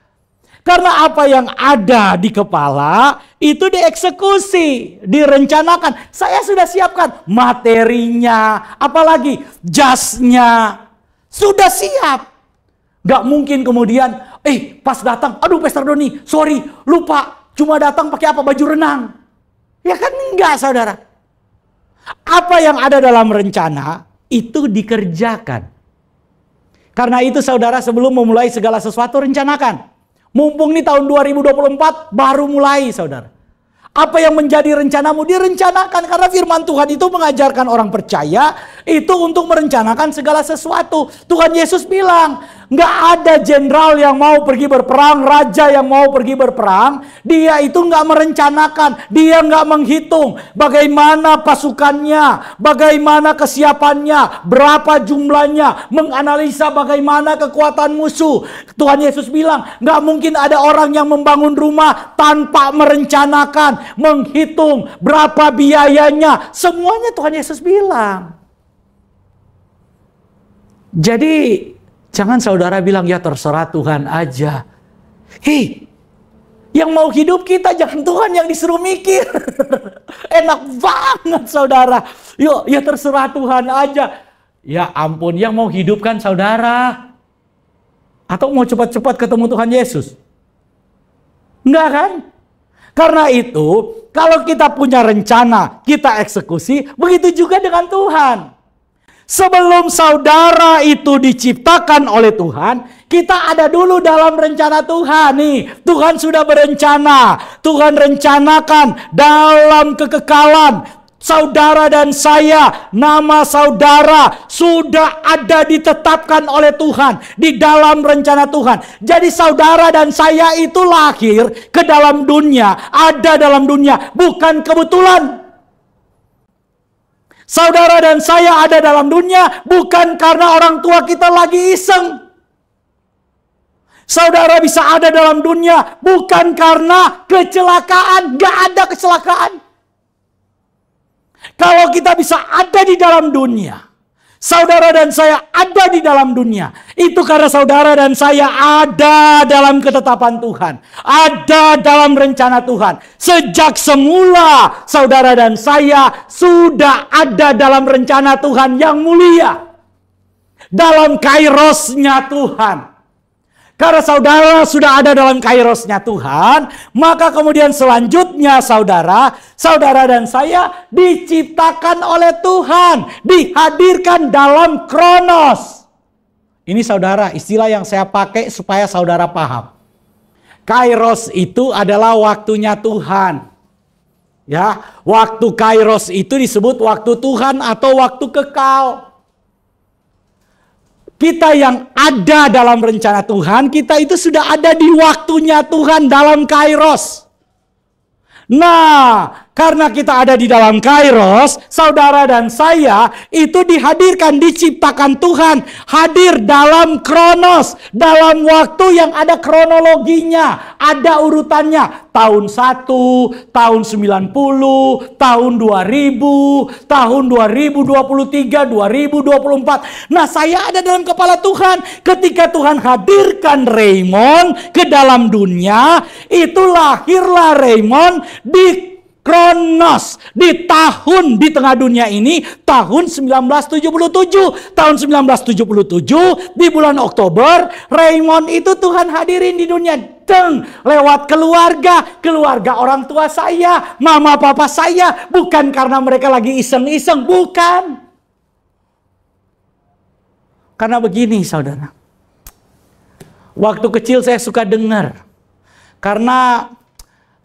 Karena apa yang ada di kepala itu dieksekusi, direncanakan. Saya sudah siapkan materinya, apalagi jasnya. Sudah siap. Gak mungkin kemudian, pas datang, aduh Pastor Doni, sorry, lupa. Cuma datang pakai apa? Baju renang. Ya kan enggak, saudara. Apa yang ada dalam rencana, itu dikerjakan. Karena itu saudara, sebelum memulai segala sesuatu, rencanakan. Mumpung nih tahun 2024 baru mulai, saudara. Apa yang menjadi rencanamu direncanakan, karena firman Tuhan itu mengajarkan orang percaya itu untuk merencanakan segala sesuatu. Tuhan Yesus bilang, nggak ada jenderal yang mau pergi berperang, raja yang mau pergi berperang, dia itu nggak merencanakan, dia nggak menghitung bagaimana pasukannya, bagaimana kesiapannya, berapa jumlahnya, menganalisa bagaimana kekuatan musuh. Tuhan Yesus bilang, nggak mungkin ada orang yang membangun rumah tanpa merencanakan, menghitung berapa biayanya. Semuanya Tuhan Yesus bilang. Jadi jangan saudara bilang, ya terserah Tuhan aja. Yang mau hidup kita, jangan Tuhan yang disuruh mikir. Enak banget saudara. Yuk, ya terserah Tuhan aja. Ya ampun, yang mau hidup kan saudara. Atau mau cepat-cepat ketemu Tuhan Yesus? Enggak kan? Karena itu, kalau kita punya rencana, kita eksekusi, begitu juga dengan Tuhan. Sebelum saudara itu diciptakan oleh Tuhan, kita ada dulu dalam rencana Tuhan. Nih, Tuhan sudah berencana. Tuhan rencanakan dalam kekekalan. Saudara dan saya, nama saudara sudah ada ditetapkan oleh Tuhan di dalam rencana Tuhan. Jadi saudara dan saya itu lahir ke dalam dunia, ada dalam dunia, bukan kebetulan. Saudara dan saya ada dalam dunia bukan karena orang tua kita lagi iseng. Saudara bisa ada dalam dunia bukan karena kecelakaan, gak ada kecelakaan. Kalau kita bisa ada di dalam dunia, saudara dan saya ada di dalam dunia, itu karena saudara dan saya ada dalam ketetapan Tuhan, ada dalam rencana Tuhan. Sejak semula saudara dan saya sudah ada dalam rencana Tuhan yang mulia, dalam kairosnya Tuhan. Karena saudara sudah ada dalam kairosnya Tuhan, maka kemudian selanjutnya saudara dan saya diciptakan oleh Tuhan, dihadirkan dalam kronos. Ini saudara, istilah yang saya pakai supaya saudara paham. Kairos itu adalah waktunya Tuhan. Ya, waktu kairos itu disebut waktu Tuhan atau waktu kekal. Kita yang ada dalam rencana Tuhan, kita itu sudah ada di waktunya Tuhan dalam kairos. Nah, karena kita ada di dalam Kairos, saudara dan saya itu dihadirkan, diciptakan Tuhan. Hadir dalam kronos, dalam waktu yang ada kronologinya, ada urutannya. Tahun 1, tahun 90, tahun 2000, tahun 2023, 2024. Nah, saya ada dalam kepala Tuhan. Ketika Tuhan hadirkan Raymond ke dalam dunia, itu lahirlah Raymond di kronos, di tahun di tengah dunia ini, tahun 1977. Tahun 1977 di bulan Oktober, Raymond itu Tuhan hadirin di dunia. Lewat keluarga orang tua saya, mama papa saya. Bukan karena mereka lagi iseng-iseng, bukan. Karena begini saudara, waktu kecil saya suka dengar, karena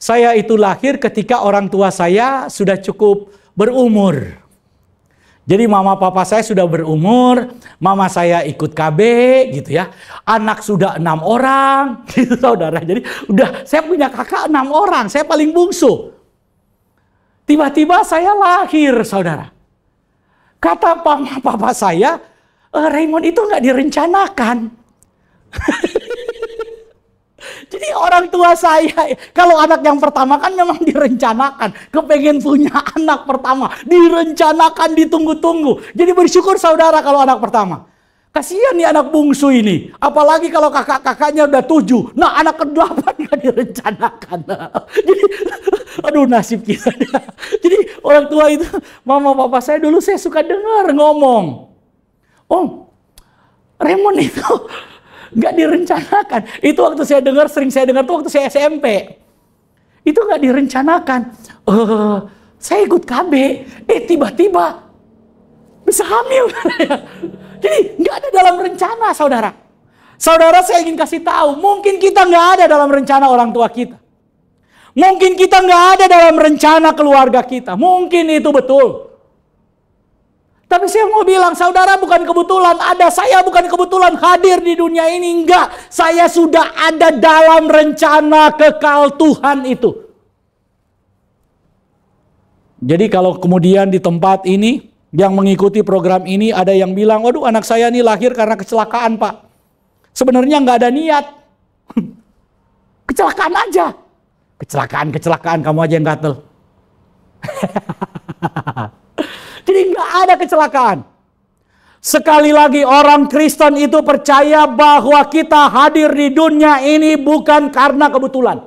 saya itu lahir ketika orang tua saya sudah cukup berumur. Jadi mama papa saya sudah berumur, mama saya ikut KB gitu ya. Anak sudah 6 orang gitu saudara. Jadi udah saya punya kakak 6 orang, saya paling bungsu. Tiba-tiba saya lahir saudara. Kata mama papa saya, Raymond itu nggak direncanakan. Jadi orang tua saya, kalau anak yang pertama kan memang direncanakan. Kepengen punya anak pertama, direncanakan, ditunggu-tunggu. Jadi bersyukur saudara kalau anak pertama. Kasihan nih anak bungsu ini. Apalagi kalau kakak-kakaknya udah 7. Nah anak ke-8 gak direncanakan. Jadi aduh nasib kita. Jadi orang tua itu, mama papa saya dulu saya suka dengar ngomong. Oh, Raymond itu nggak direncanakan. Itu waktu saya dengar, sering saya dengar tuh waktu saya SMP. Itu nggak direncanakan. Saya ikut KB, tiba-tiba bisa hamil. Jadi nggak ada dalam rencana, saudara. Saudara, saya ingin kasih tahu, mungkin kita nggak ada dalam rencana orang tua kita. Mungkin kita nggak ada dalam rencana keluarga kita. Mungkin itu betul. Tapi saya mau bilang, saudara bukan kebetulan ada, saya bukan kebetulan hadir di dunia ini, enggak. Saya sudah ada dalam rencana kekal Tuhan itu. Jadi kalau kemudian di tempat ini, yang mengikuti program ini ada yang bilang, waduh anak saya ini lahir karena kecelakaan pak. Sebenarnya nggak ada niat. Kecelakaan aja. Kecelakaan, kamu aja yang gatel. Jadi nggak ada kecelakaan. Sekali lagi orang Kristen itu percaya bahwa kita hadir di dunia ini bukan karena kebetulan.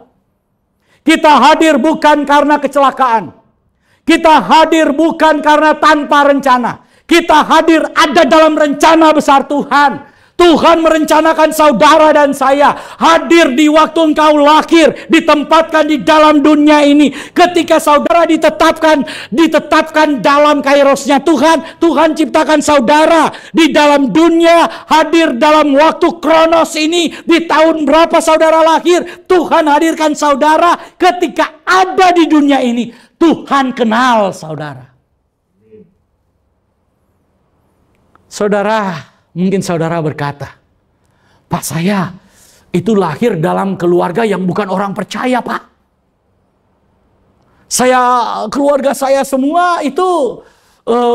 Kita hadir bukan karena kecelakaan. Kita hadir bukan karena tanpa rencana. Kita hadir ada dalam rencana besar Tuhan. Tuhan merencanakan saudara dan saya hadir di waktu engkau lahir, ditempatkan di dalam dunia ini. Ketika saudara ditetapkan dalam kairosnya Tuhan, Tuhan ciptakan saudara di dalam dunia, hadir dalam waktu kronos ini. Di tahun berapa saudara lahir, Tuhan hadirkan saudara. Ketika ada di dunia ini, Tuhan kenal saudara. Saudara, mungkin saudara berkata, Pak saya itu lahir dalam keluarga yang bukan orang percaya Pak. Keluarga saya semua itu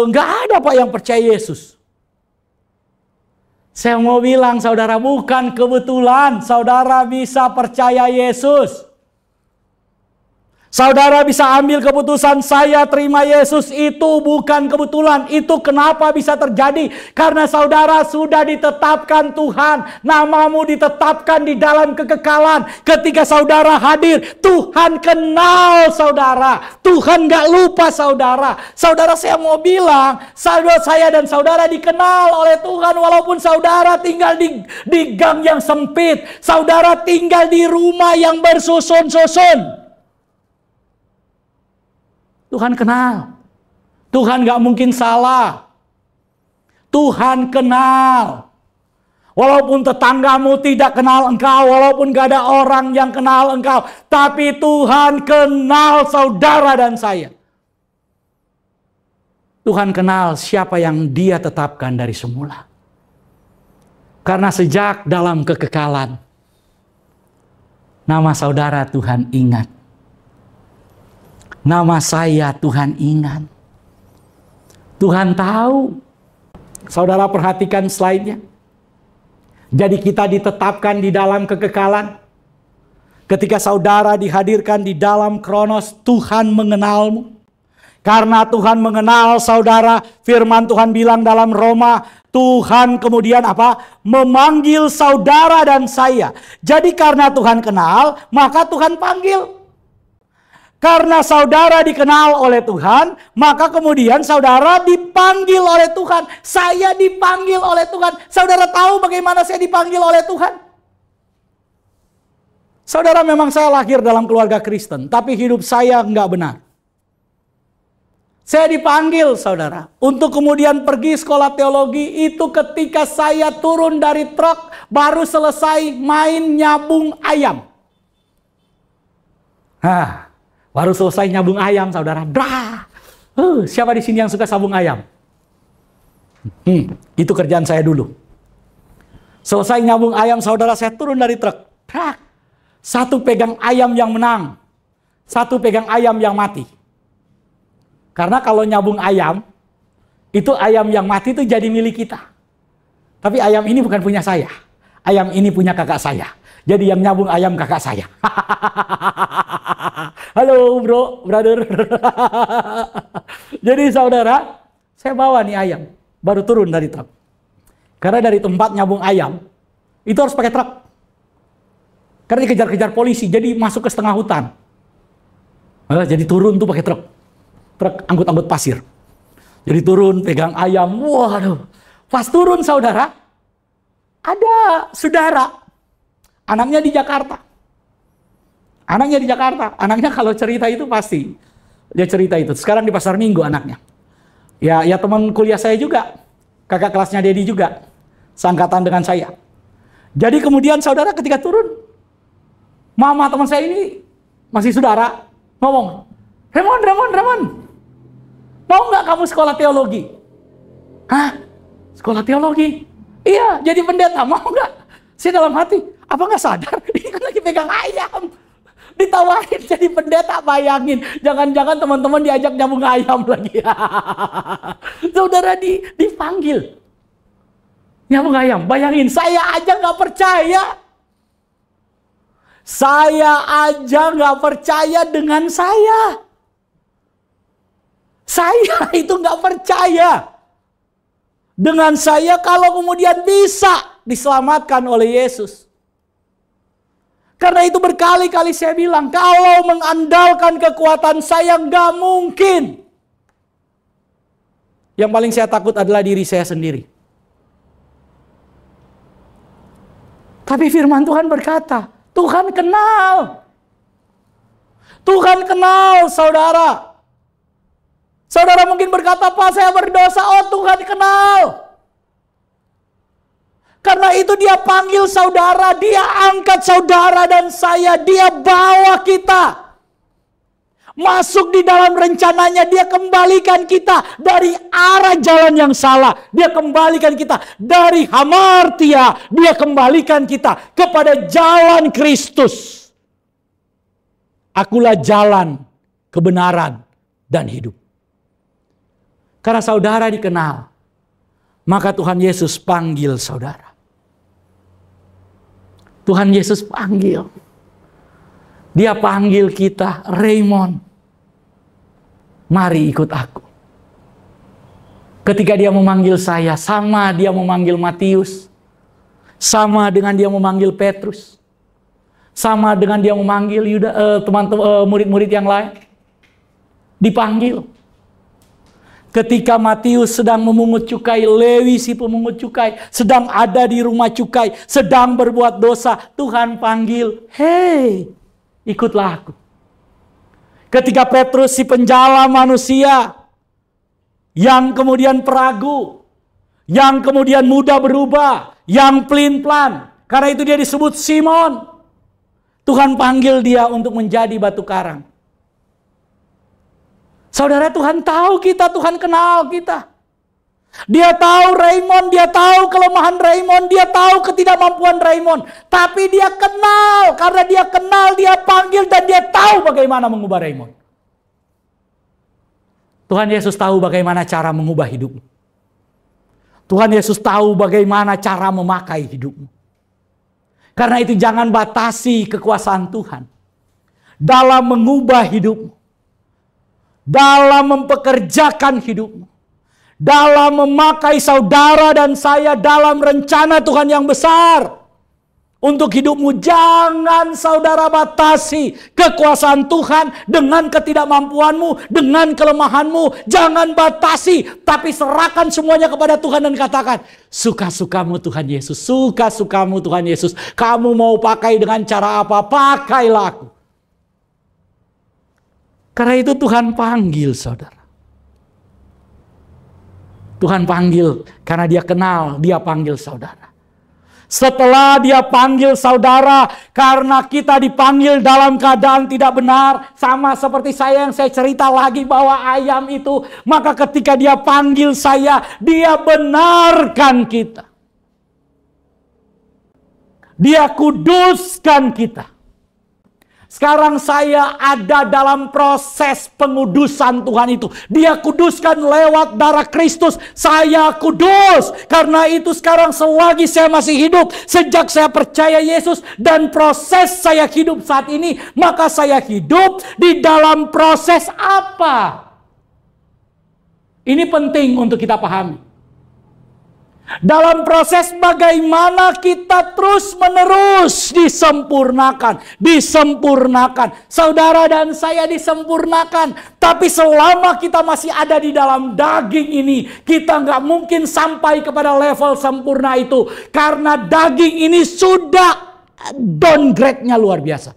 nggak ada Pak yang percaya Yesus. Saya mau bilang saudara, bukan kebetulan saudara bisa percaya Yesus. Saudara bisa ambil keputusan saya terima Yesus, itu bukan kebetulan. Itu kenapa bisa terjadi? Karena saudara sudah ditetapkan Tuhan. Namamu ditetapkan di dalam kekekalan. Ketika saudara hadir, Tuhan kenal saudara. Tuhan gak lupa saudara. Saudara, saya mau bilang, saudara saya dan saudara dikenal oleh Tuhan. Walaupun saudara tinggal di gang yang sempit. Saudara tinggal di rumah yang bersusun-susun. Tuhan kenal. Tuhan gak mungkin salah. Tuhan kenal. Walaupun tetanggamu tidak kenal engkau, walaupun gak ada orang yang kenal engkau, tapi Tuhan kenal saudara dan saya. Tuhan kenal siapa yang Dia tetapkan dari semula. Karena sejak dalam kekekalan, nama saudara Tuhan ingat. Nama saya Tuhan ingat. Tuhan tahu. Saudara perhatikan slide-nya. Jadi kita ditetapkan di dalam kekekalan. Ketika saudara dihadirkan di dalam Kronos, Tuhan mengenalmu. Karena Tuhan mengenal saudara, firman Tuhan bilang dalam Roma, Tuhan kemudian apa? Memanggil saudara dan saya. Jadi karena Tuhan kenal, maka Tuhan panggil. Karena saudara dikenal oleh Tuhan, maka kemudian saudara dipanggil oleh Tuhan. Saya dipanggil oleh Tuhan. Saudara tahu bagaimana saya dipanggil oleh Tuhan? Saudara, memang saya lahir dalam keluarga Kristen, tapi hidup saya enggak benar. Saya dipanggil, saudara, untuk kemudian pergi sekolah teologi itu ketika saya turun dari truk, baru selesai main nyabung ayam. Baru selesai nyabung ayam, saudara. Siapa di sini yang suka sabung ayam? Itu kerjaan saya dulu. Selesai nyabung ayam, saudara, saya turun dari truk. Satu pegang ayam yang menang, satu pegang ayam yang mati. Karena kalau nyabung ayam, itu ayam yang mati itu jadi milik kita. Tapi ayam ini bukan punya saya. Ayam ini punya kakak saya. Jadi yang nyabung ayam kakak saya. Halo bro, brother. Jadi saudara, saya bawa nih ayam. Baru turun dari truk. Karena dari tempat nyabung ayam, itu harus pakai truk. Karena dikejar-kejar polisi, jadi masuk ke setengah hutan. Jadi turun tuh pakai truk. Truk angkut-angkut pasir. Jadi turun, pegang ayam. Waduh. Pas turun saudara, ada saudara. Anaknya di Jakarta. Anaknya di Jakarta. Anaknya kalau cerita itu pasti. Dia cerita itu. Sekarang di Pasar Minggu anaknya. Ya teman kuliah saya juga. Kakak kelasnya Dedi juga. Seangkatan dengan saya. Jadi kemudian saudara ketika turun. Mama teman saya ini masih saudara. Ngomong. Remon. Mau nggak kamu sekolah teologi? Hah? Sekolah teologi? Iya, jadi pendeta. Mau nggak? Saya dalam hati, apa nggak sadar? Ini kan lagi pegang ayam. Ditawarin jadi pendeta, bayangin. Jangan-jangan teman-teman diajak nyambung ayam lagi. Saudara dipanggil. Nyambung ayam. Bayangin, saya aja nggak percaya. Saya aja nggak percaya dengan saya. Saya itu nggak percaya. Dengan saya kalau kemudian bisa diselamatkan oleh Yesus. Karena itu berkali-kali saya bilang, kalau mengandalkan kekuatan saya nggak mungkin. Yang paling saya takut adalah diri saya sendiri. Tapi firman Tuhan berkata, Tuhan kenal. Tuhan kenal saudara. Saudara mungkin berkata, Pak saya berdosa. Oh Tuhan kenal. Karena itu dia panggil saudara, dia angkat saudara dan saya, dia bawa kita. Masuk di dalam rencananya, dia kembalikan kita dari arah jalan yang salah. Dia kembalikan kita dari hamartia, dia kembalikan kita kepada jalan Kristus. Akulah jalan, kebenaran, dan hidup. Karena saudara dikenal, maka Tuhan Yesus panggil saudara. Tuhan Yesus panggil. Dia panggil kita, Raymond, mari ikut aku. Ketika dia memanggil saya, sama dia memanggil Matius. Sama dengan dia memanggil Petrus. Sama dengan dia memanggil teman-teman murid-murid yang lain. Dipanggil. Ketika Matius sedang memungut cukai, Lewi si pemungut cukai sedang ada di rumah cukai, sedang berbuat dosa, Tuhan panggil, hei, ikutlah aku. Ketika Petrus si penjala manusia, yang kemudian peragu, yang kemudian mudah berubah, yang pelin-pelan, karena itu dia disebut Simon. Tuhan panggil dia untuk menjadi batu karang. Saudara, Tuhan tahu kita, Tuhan kenal kita. Dia tahu Raymond, dia tahu kelemahan Raymond, dia tahu ketidakmampuan Raymond. Tapi dia kenal, karena dia kenal, dia panggil, dan dia tahu bagaimana mengubah Raymond. Tuhan Yesus tahu bagaimana cara mengubah hidupmu. Tuhan Yesus tahu bagaimana cara memakai hidupmu. Karena itu jangan batasi kekuasaan Tuhan dalam mengubah hidupmu, dalam mempekerjakan hidupmu, dalam memakai saudara dan saya dalam rencana Tuhan yang besar. Untuk hidupmu, jangan saudara batasi kekuasaan Tuhan dengan ketidakmampuanmu, dengan kelemahanmu. Jangan batasi, tapi serahkan semuanya kepada Tuhan dan katakan, suka-sukamu Tuhan Yesus, suka-sukamu Tuhan Yesus. Kamu mau pakai dengan cara apa, pakailah aku. Karena itu Tuhan panggil saudara. Tuhan panggil karena dia kenal, dia panggil saudara. Setelah dia panggil saudara, karena kita dipanggil dalam keadaan tidak benar, sama seperti saya yang saya cerita lagi bahwa ayam itu, maka ketika dia panggil saya, dia benarkan kita. Dia kuduskan kita. Sekarang saya ada dalam proses pengudusan Tuhan itu. Dia kuduskan lewat darah Kristus. Saya kudus. Karena itu sekarang selagi saya masih hidup, sejak saya percaya Yesus dan proses saya hidup saat ini, maka saya hidup di dalam proses apa? Ini penting untuk kita pahami. Dalam proses bagaimana kita terus menerus disempurnakan. Saudara dan saya disempurnakan. Tapi selama kita masih ada di dalam daging ini, kita nggak mungkin sampai kepada level sempurna itu. Karena daging ini sudah downgrade-nya luar biasa.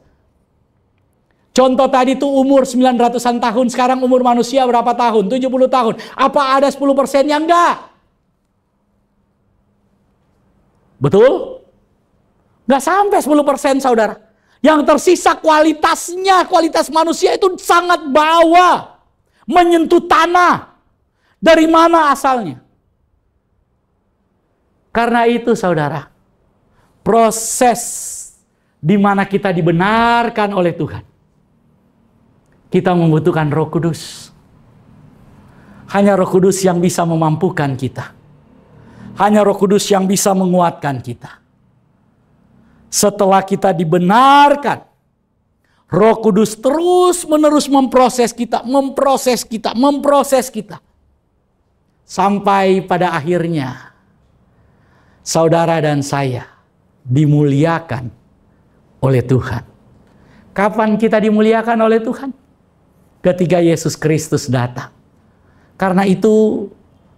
Contoh tadi tuh umur 900-an tahun, sekarang umur manusia berapa tahun? 70 tahun. Apa ada 10%-nya? Enggak. Betul? Nggak sampai 10% saudara. Yang tersisa kualitasnya, kualitas manusia itu sangat bawah. Menyentuh tanah. Dari mana asalnya? Karena itu saudara, proses di mana kita dibenarkan oleh Tuhan. Kita membutuhkan Roh Kudus. Hanya Roh Kudus yang bisa memampukan kita. Hanya Roh Kudus yang bisa menguatkan kita. Setelah kita dibenarkan, Roh Kudus terus-menerus memproses kita. Sampai pada akhirnya, saudara dan saya dimuliakan oleh Tuhan. Kapan kita dimuliakan oleh Tuhan? Ketika Yesus Kristus datang. Karena itu,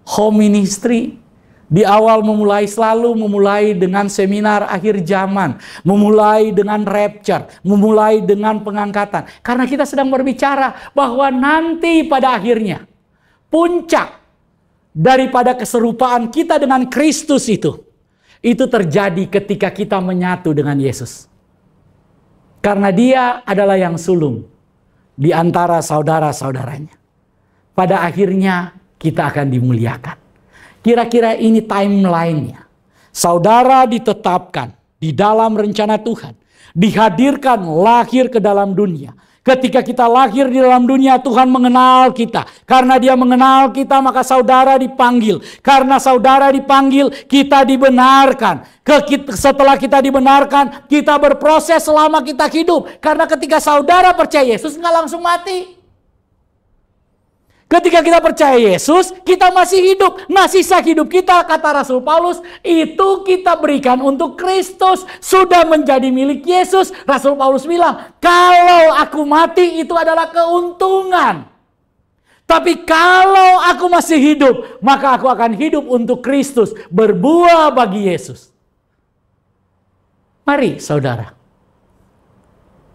home ministry di awal selalu memulai dengan seminar akhir zaman, memulai dengan rapture, memulai dengan pengangkatan. Karena kita sedang berbicara bahwa nanti pada akhirnya puncak daripada keserupaan kita dengan Kristus itu terjadi ketika kita menyatu dengan Yesus. Karena dia adalah yang sulung di antara saudara-saudaranya. Pada akhirnya kita akan dimuliakan. Kira-kira ini timeline-nya. Saudara ditetapkan di dalam rencana Tuhan. Dihadirkan lahir ke dalam dunia. Ketika kita lahir di dalam dunia, Tuhan mengenal kita. Karena dia mengenal kita, maka saudara dipanggil. Karena saudara dipanggil, kita dibenarkan. Setelah kita dibenarkan, kita berproses selama kita hidup. Karena ketika saudara percaya Yesus, nggak langsung mati. Ketika kita percaya Yesus, kita masih hidup. Nah, sisa hidup kita, kata Rasul Paulus, itu kita berikan untuk Kristus. Sudah menjadi milik Yesus. Rasul Paulus bilang, kalau aku mati itu adalah keuntungan. Tapi kalau aku masih hidup, maka aku akan hidup untuk Kristus. Berbuah bagi Yesus. Mari saudara.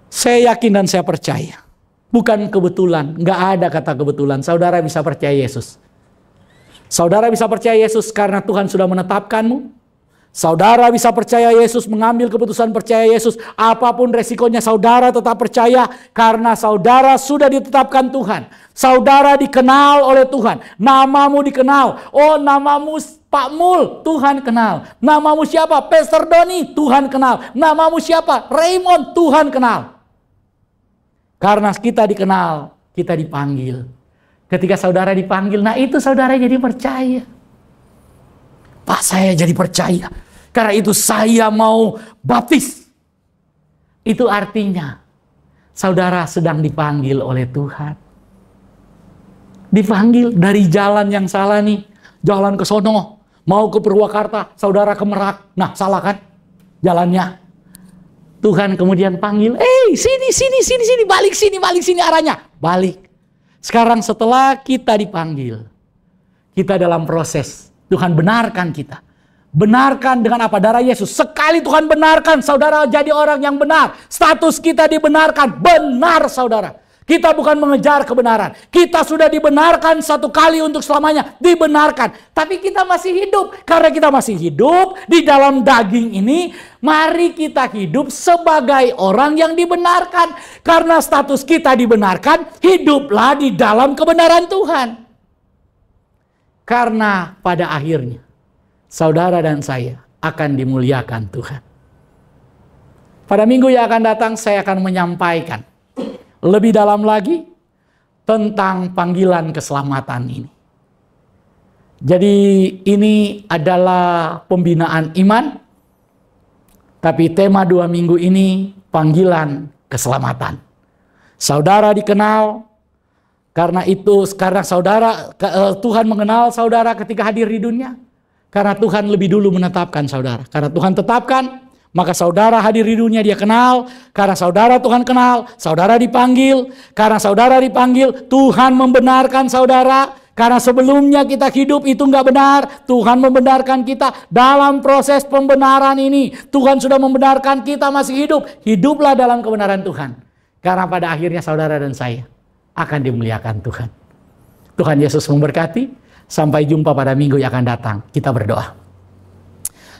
Saya yakin dan saya percaya. Bukan kebetulan, nggak ada kata kebetulan. Saudara bisa percaya Yesus. Saudara bisa percaya Yesus karena Tuhan sudah menetapkanmu. Saudara bisa percaya Yesus, mengambil keputusan percaya Yesus. Apapun resikonya, saudara tetap percaya karena saudara sudah ditetapkan Tuhan. Saudara dikenal oleh Tuhan. Namamu dikenal. Oh, namamu Pak Mul, Tuhan kenal. Namamu siapa? Pastor Doni, Tuhan kenal. Namamu siapa? Raymond, Tuhan kenal. Karena kita dikenal, kita dipanggil. Ketika saudara dipanggil, nah itu saudara jadi percaya. Pak, saya jadi percaya. Karena itu saya mau baptis. Itu artinya saudara sedang dipanggil oleh Tuhan. Dipanggil dari jalan yang salah nih. Jalan ke sono. Mau ke Purwakarta, saudara ke Merak. Nah, salah kan jalannya. Tuhan kemudian panggil, sini, balik sini arahnya. Balik. Sekarang setelah kita dipanggil, kita dalam proses. Tuhan benarkan kita. Benarkan dengan apa? Darah Yesus. Sekali Tuhan benarkan, saudara jadi orang yang benar. Status kita dibenarkan. Benar, saudara. Kita bukan mengejar kebenaran. Kita sudah dibenarkan satu kali untuk selamanya. Dibenarkan. Tapi kita masih hidup. Karena kita masih hidup di dalam daging ini, mari kita hidup sebagai orang yang dibenarkan. Karena status kita dibenarkan, hiduplah di dalam kebenaran Tuhan. Karena pada akhirnya, saudara dan saya akan dimuliakan Tuhan. Pada minggu yang akan datang, saya akan menyampaikan lebih dalam lagi tentang panggilan keselamatan ini. Jadi ini adalah pembinaan iman. Tapi tema 2 minggu ini panggilan keselamatan. Saudara dikenal karena itu, karena saudara, Tuhan mengenal saudara ketika hadir di dunia. Karena Tuhan lebih dulu menetapkan saudara. Karena Tuhan tetapkan, maka saudara hadir di dunia, dia kenal. Karena saudara Tuhan kenal, saudara dipanggil. Karena saudara dipanggil, Tuhan membenarkan saudara. Karena sebelumnya kita hidup itu nggak benar, Tuhan membenarkan kita. Dalam proses pembenaran ini, Tuhan sudah membenarkan kita masih hidup. Hiduplah dalam kebenaran Tuhan. Karena pada akhirnya saudara dan saya akan dimuliakan Tuhan. Tuhan Yesus memberkati. Sampai jumpa pada minggu yang akan datang. Kita berdoa.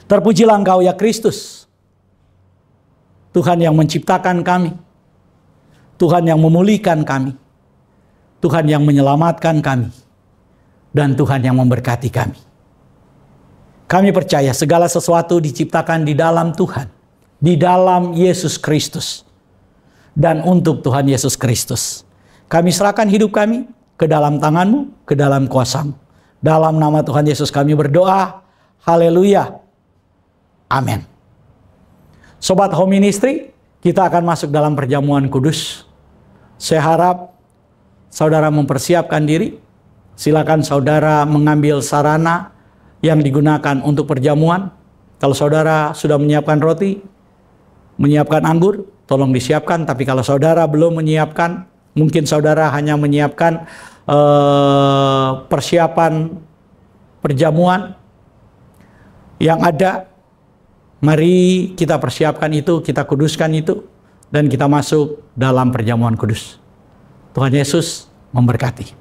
Terpujilah Engkau ya Kristus. Tuhan yang menciptakan kami. Tuhan yang memulihkan kami. Tuhan yang menyelamatkan kami. Dan Tuhan yang memberkati kami. Kami percaya segala sesuatu diciptakan di dalam Tuhan. Di dalam Yesus Kristus. Dan untuk Tuhan Yesus Kristus. Kami serahkan hidup kami ke dalam tangan-Mu, ke dalam kuasa-Mu. Dalam nama Tuhan Yesus kami berdoa. Haleluya. Amin. Sobat Home Ministry, kita akan masuk dalam perjamuan kudus. Saya harap saudara mempersiapkan diri. Silakan saudara mengambil sarana yang digunakan untuk perjamuan. Kalau saudara sudah menyiapkan roti, menyiapkan anggur, tolong disiapkan. Tapi kalau saudara belum menyiapkan, mungkin saudara hanya menyiapkan persiapan perjamuan yang ada. Mari kita persiapkan itu, kita kuduskan itu, dan kita masuk dalam perjamuan kudus. Tuhan Yesus memberkati.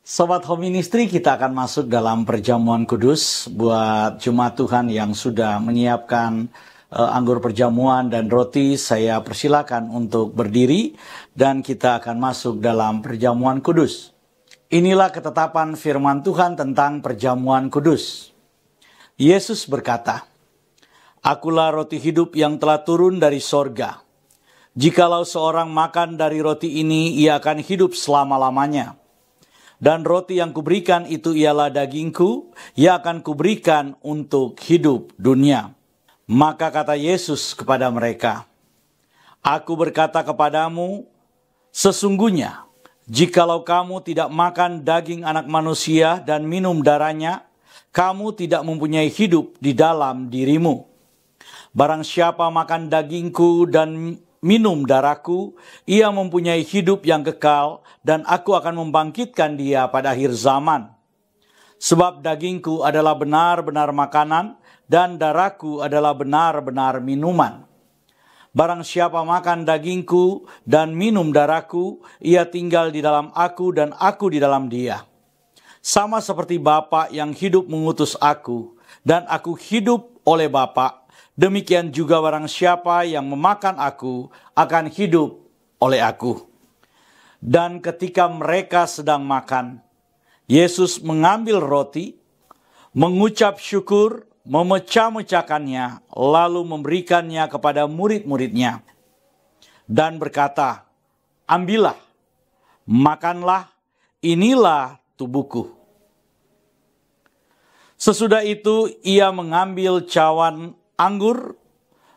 Sobat Home Ministry, kita akan masuk dalam perjamuan kudus. Buat jemaat Tuhan yang sudah menyiapkan anggur perjamuan dan roti, saya persilakan untuk berdiri dan kita akan masuk dalam perjamuan kudus. Inilah ketetapan firman Tuhan tentang perjamuan kudus. Yesus berkata, "Akulah roti hidup yang telah turun dari sorga. Jikalau seorang makan dari roti ini, ia akan hidup selama-lamanya. Dan roti yang kuberikan itu ialah dagingku, ia akan kuberikan untuk hidup dunia." Maka kata Yesus kepada mereka, "Aku berkata kepadamu, sesungguhnya, jikalau kamu tidak makan daging anak manusia dan minum darahnya, kamu tidak mempunyai hidup di dalam dirimu. Barang siapa makan dagingku dan minum darahku, ia mempunyai hidup yang kekal, dan aku akan membangkitkan dia pada akhir zaman. Sebab dagingku adalah benar-benar makanan, dan darahku adalah benar-benar minuman. Barang siapa makan dagingku dan minum darahku, ia tinggal di dalam aku dan aku di dalam dia. Sama seperti Bapa yang hidup mengutus aku, dan aku hidup oleh Bapa, demikian juga barang siapa yang memakan aku akan hidup oleh aku." Dan ketika mereka sedang makan, Yesus mengambil roti, mengucap syukur, memecah-mecahkannya, lalu memberikannya kepada murid-muridnya, dan berkata, "Ambillah, makanlah, inilah tubuhku. Sesudah itu ia mengambil cawan anggur,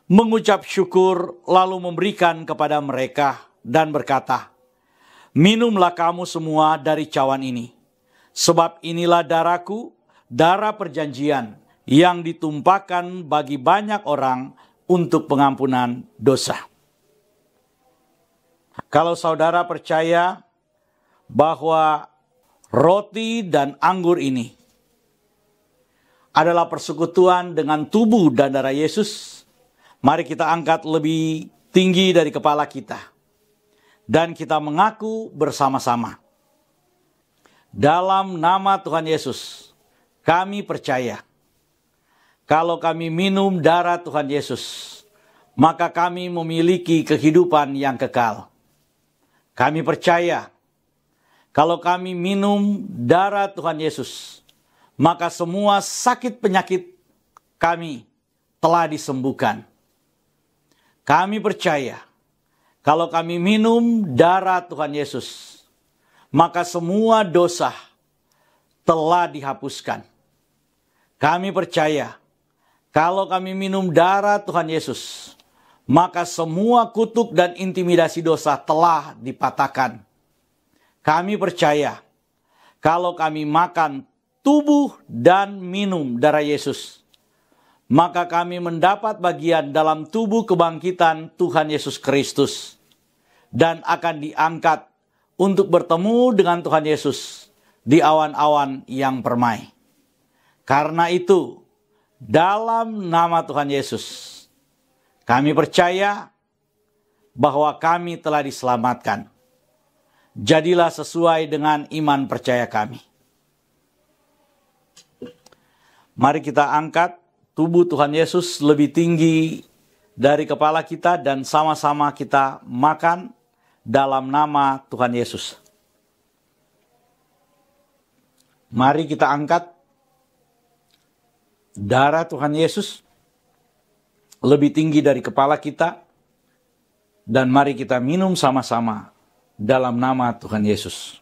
mengucap syukur, lalu memberikan kepada mereka dan berkata, "Minumlah kamu semua dari cawan ini, sebab inilah darahku, darah perjanjian yang ditumpahkan bagi banyak orang untuk pengampunan dosa." Kalau saudara percaya bahwa roti dan anggur ini adalah persekutuan dengan tubuh dan darah Yesus, mari kita angkat lebih tinggi dari kepala kita. Dan kita mengaku bersama-sama. Dalam nama Tuhan Yesus, kami percaya. Kalau kami minum darah Tuhan Yesus, maka kami memiliki kehidupan yang kekal. Kami percaya, kalau kami minum darah Tuhan Yesus, maka semua sakit penyakit kami telah disembuhkan. Kami percaya, kalau kami minum darah Tuhan Yesus, maka semua dosa telah dihapuskan. Kami percaya, kalau kami minum darah Tuhan Yesus, maka semua kutuk dan intimidasi dosa telah dipatahkan. Kami percaya, kalau kami makan tubuh dan minum darah Yesus, maka kami mendapat bagian dalam tubuh kebangkitan Tuhan Yesus Kristus dan akan diangkat untuk bertemu dengan Tuhan Yesus di awan-awan yang permai. Karena itu, dalam nama Tuhan Yesus, kami percaya bahwa kami telah diselamatkan. Jadilah sesuai dengan iman percaya kami. Mari kita angkat tubuh Tuhan Yesus lebih tinggi dari kepala kita dan sama-sama kita makan dalam nama Tuhan Yesus. Mari kita angkat darah Tuhan Yesus lebih tinggi dari kepala kita dan mari kita minum sama-sama dalam nama Tuhan Yesus.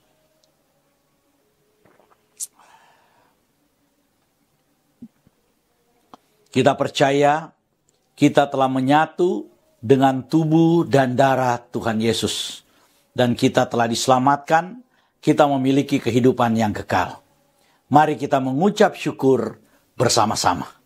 Kita percaya kita telah menyatu dengan tubuh dan darah Tuhan Yesus. Dan kita telah diselamatkan, kita memiliki kehidupan yang kekal. Mari kita mengucap syukur bersama-sama.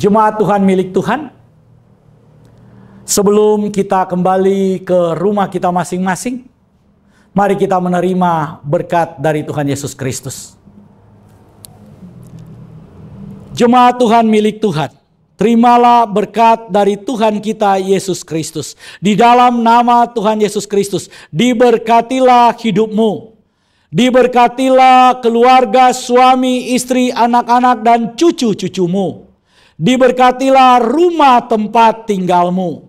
Jemaat Tuhan milik Tuhan, sebelum kita kembali ke rumah kita masing-masing, mari kita menerima berkat dari Tuhan Yesus Kristus. Jemaat Tuhan milik Tuhan, terimalah berkat dari Tuhan kita Yesus Kristus. Di dalam nama Tuhan Yesus Kristus, diberkatilah hidupmu. Diberkatilah keluarga, suami, istri, anak-anak, dan cucu-cucumu. Diberkatilah rumah tempat tinggalmu.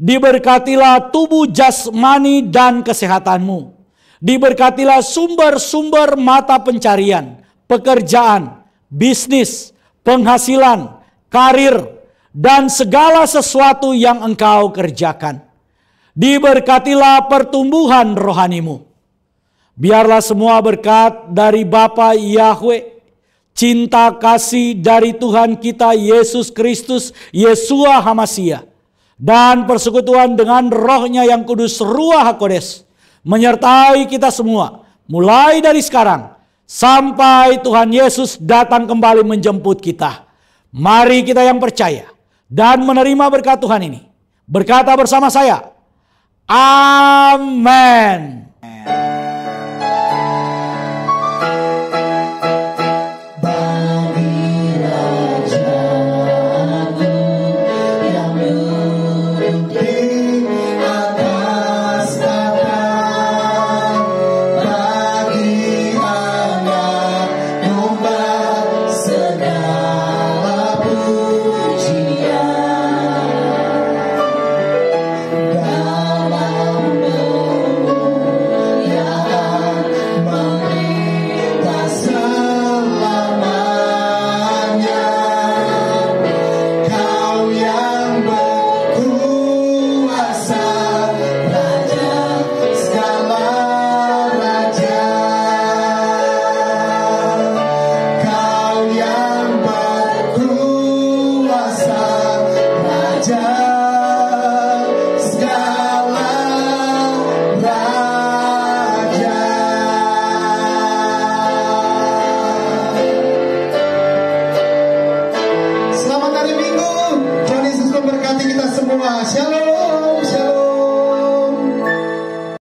Diberkatilah tubuh jasmani dan kesehatanmu. Diberkatilah sumber-sumber mata pencarian, pekerjaan, bisnis, penghasilan, karir, dan segala sesuatu yang engkau kerjakan. Diberkatilah pertumbuhan rohanimu. Biarlah semua berkat dari Bapa Yahweh, cinta kasih dari Tuhan kita Yesus Kristus, Yesua Hamasia, dan persekutuan dengan rohnya yang kudus, Ruach HaKodes, menyertai kita semua, mulai dari sekarang, sampai Tuhan Yesus datang kembali menjemput kita. Mari kita yang percaya dan menerima berkat Tuhan ini, berkata bersama saya, amin. Selamat hari Minggu. Tuhan Yesus memberkati kita semua. Shalom.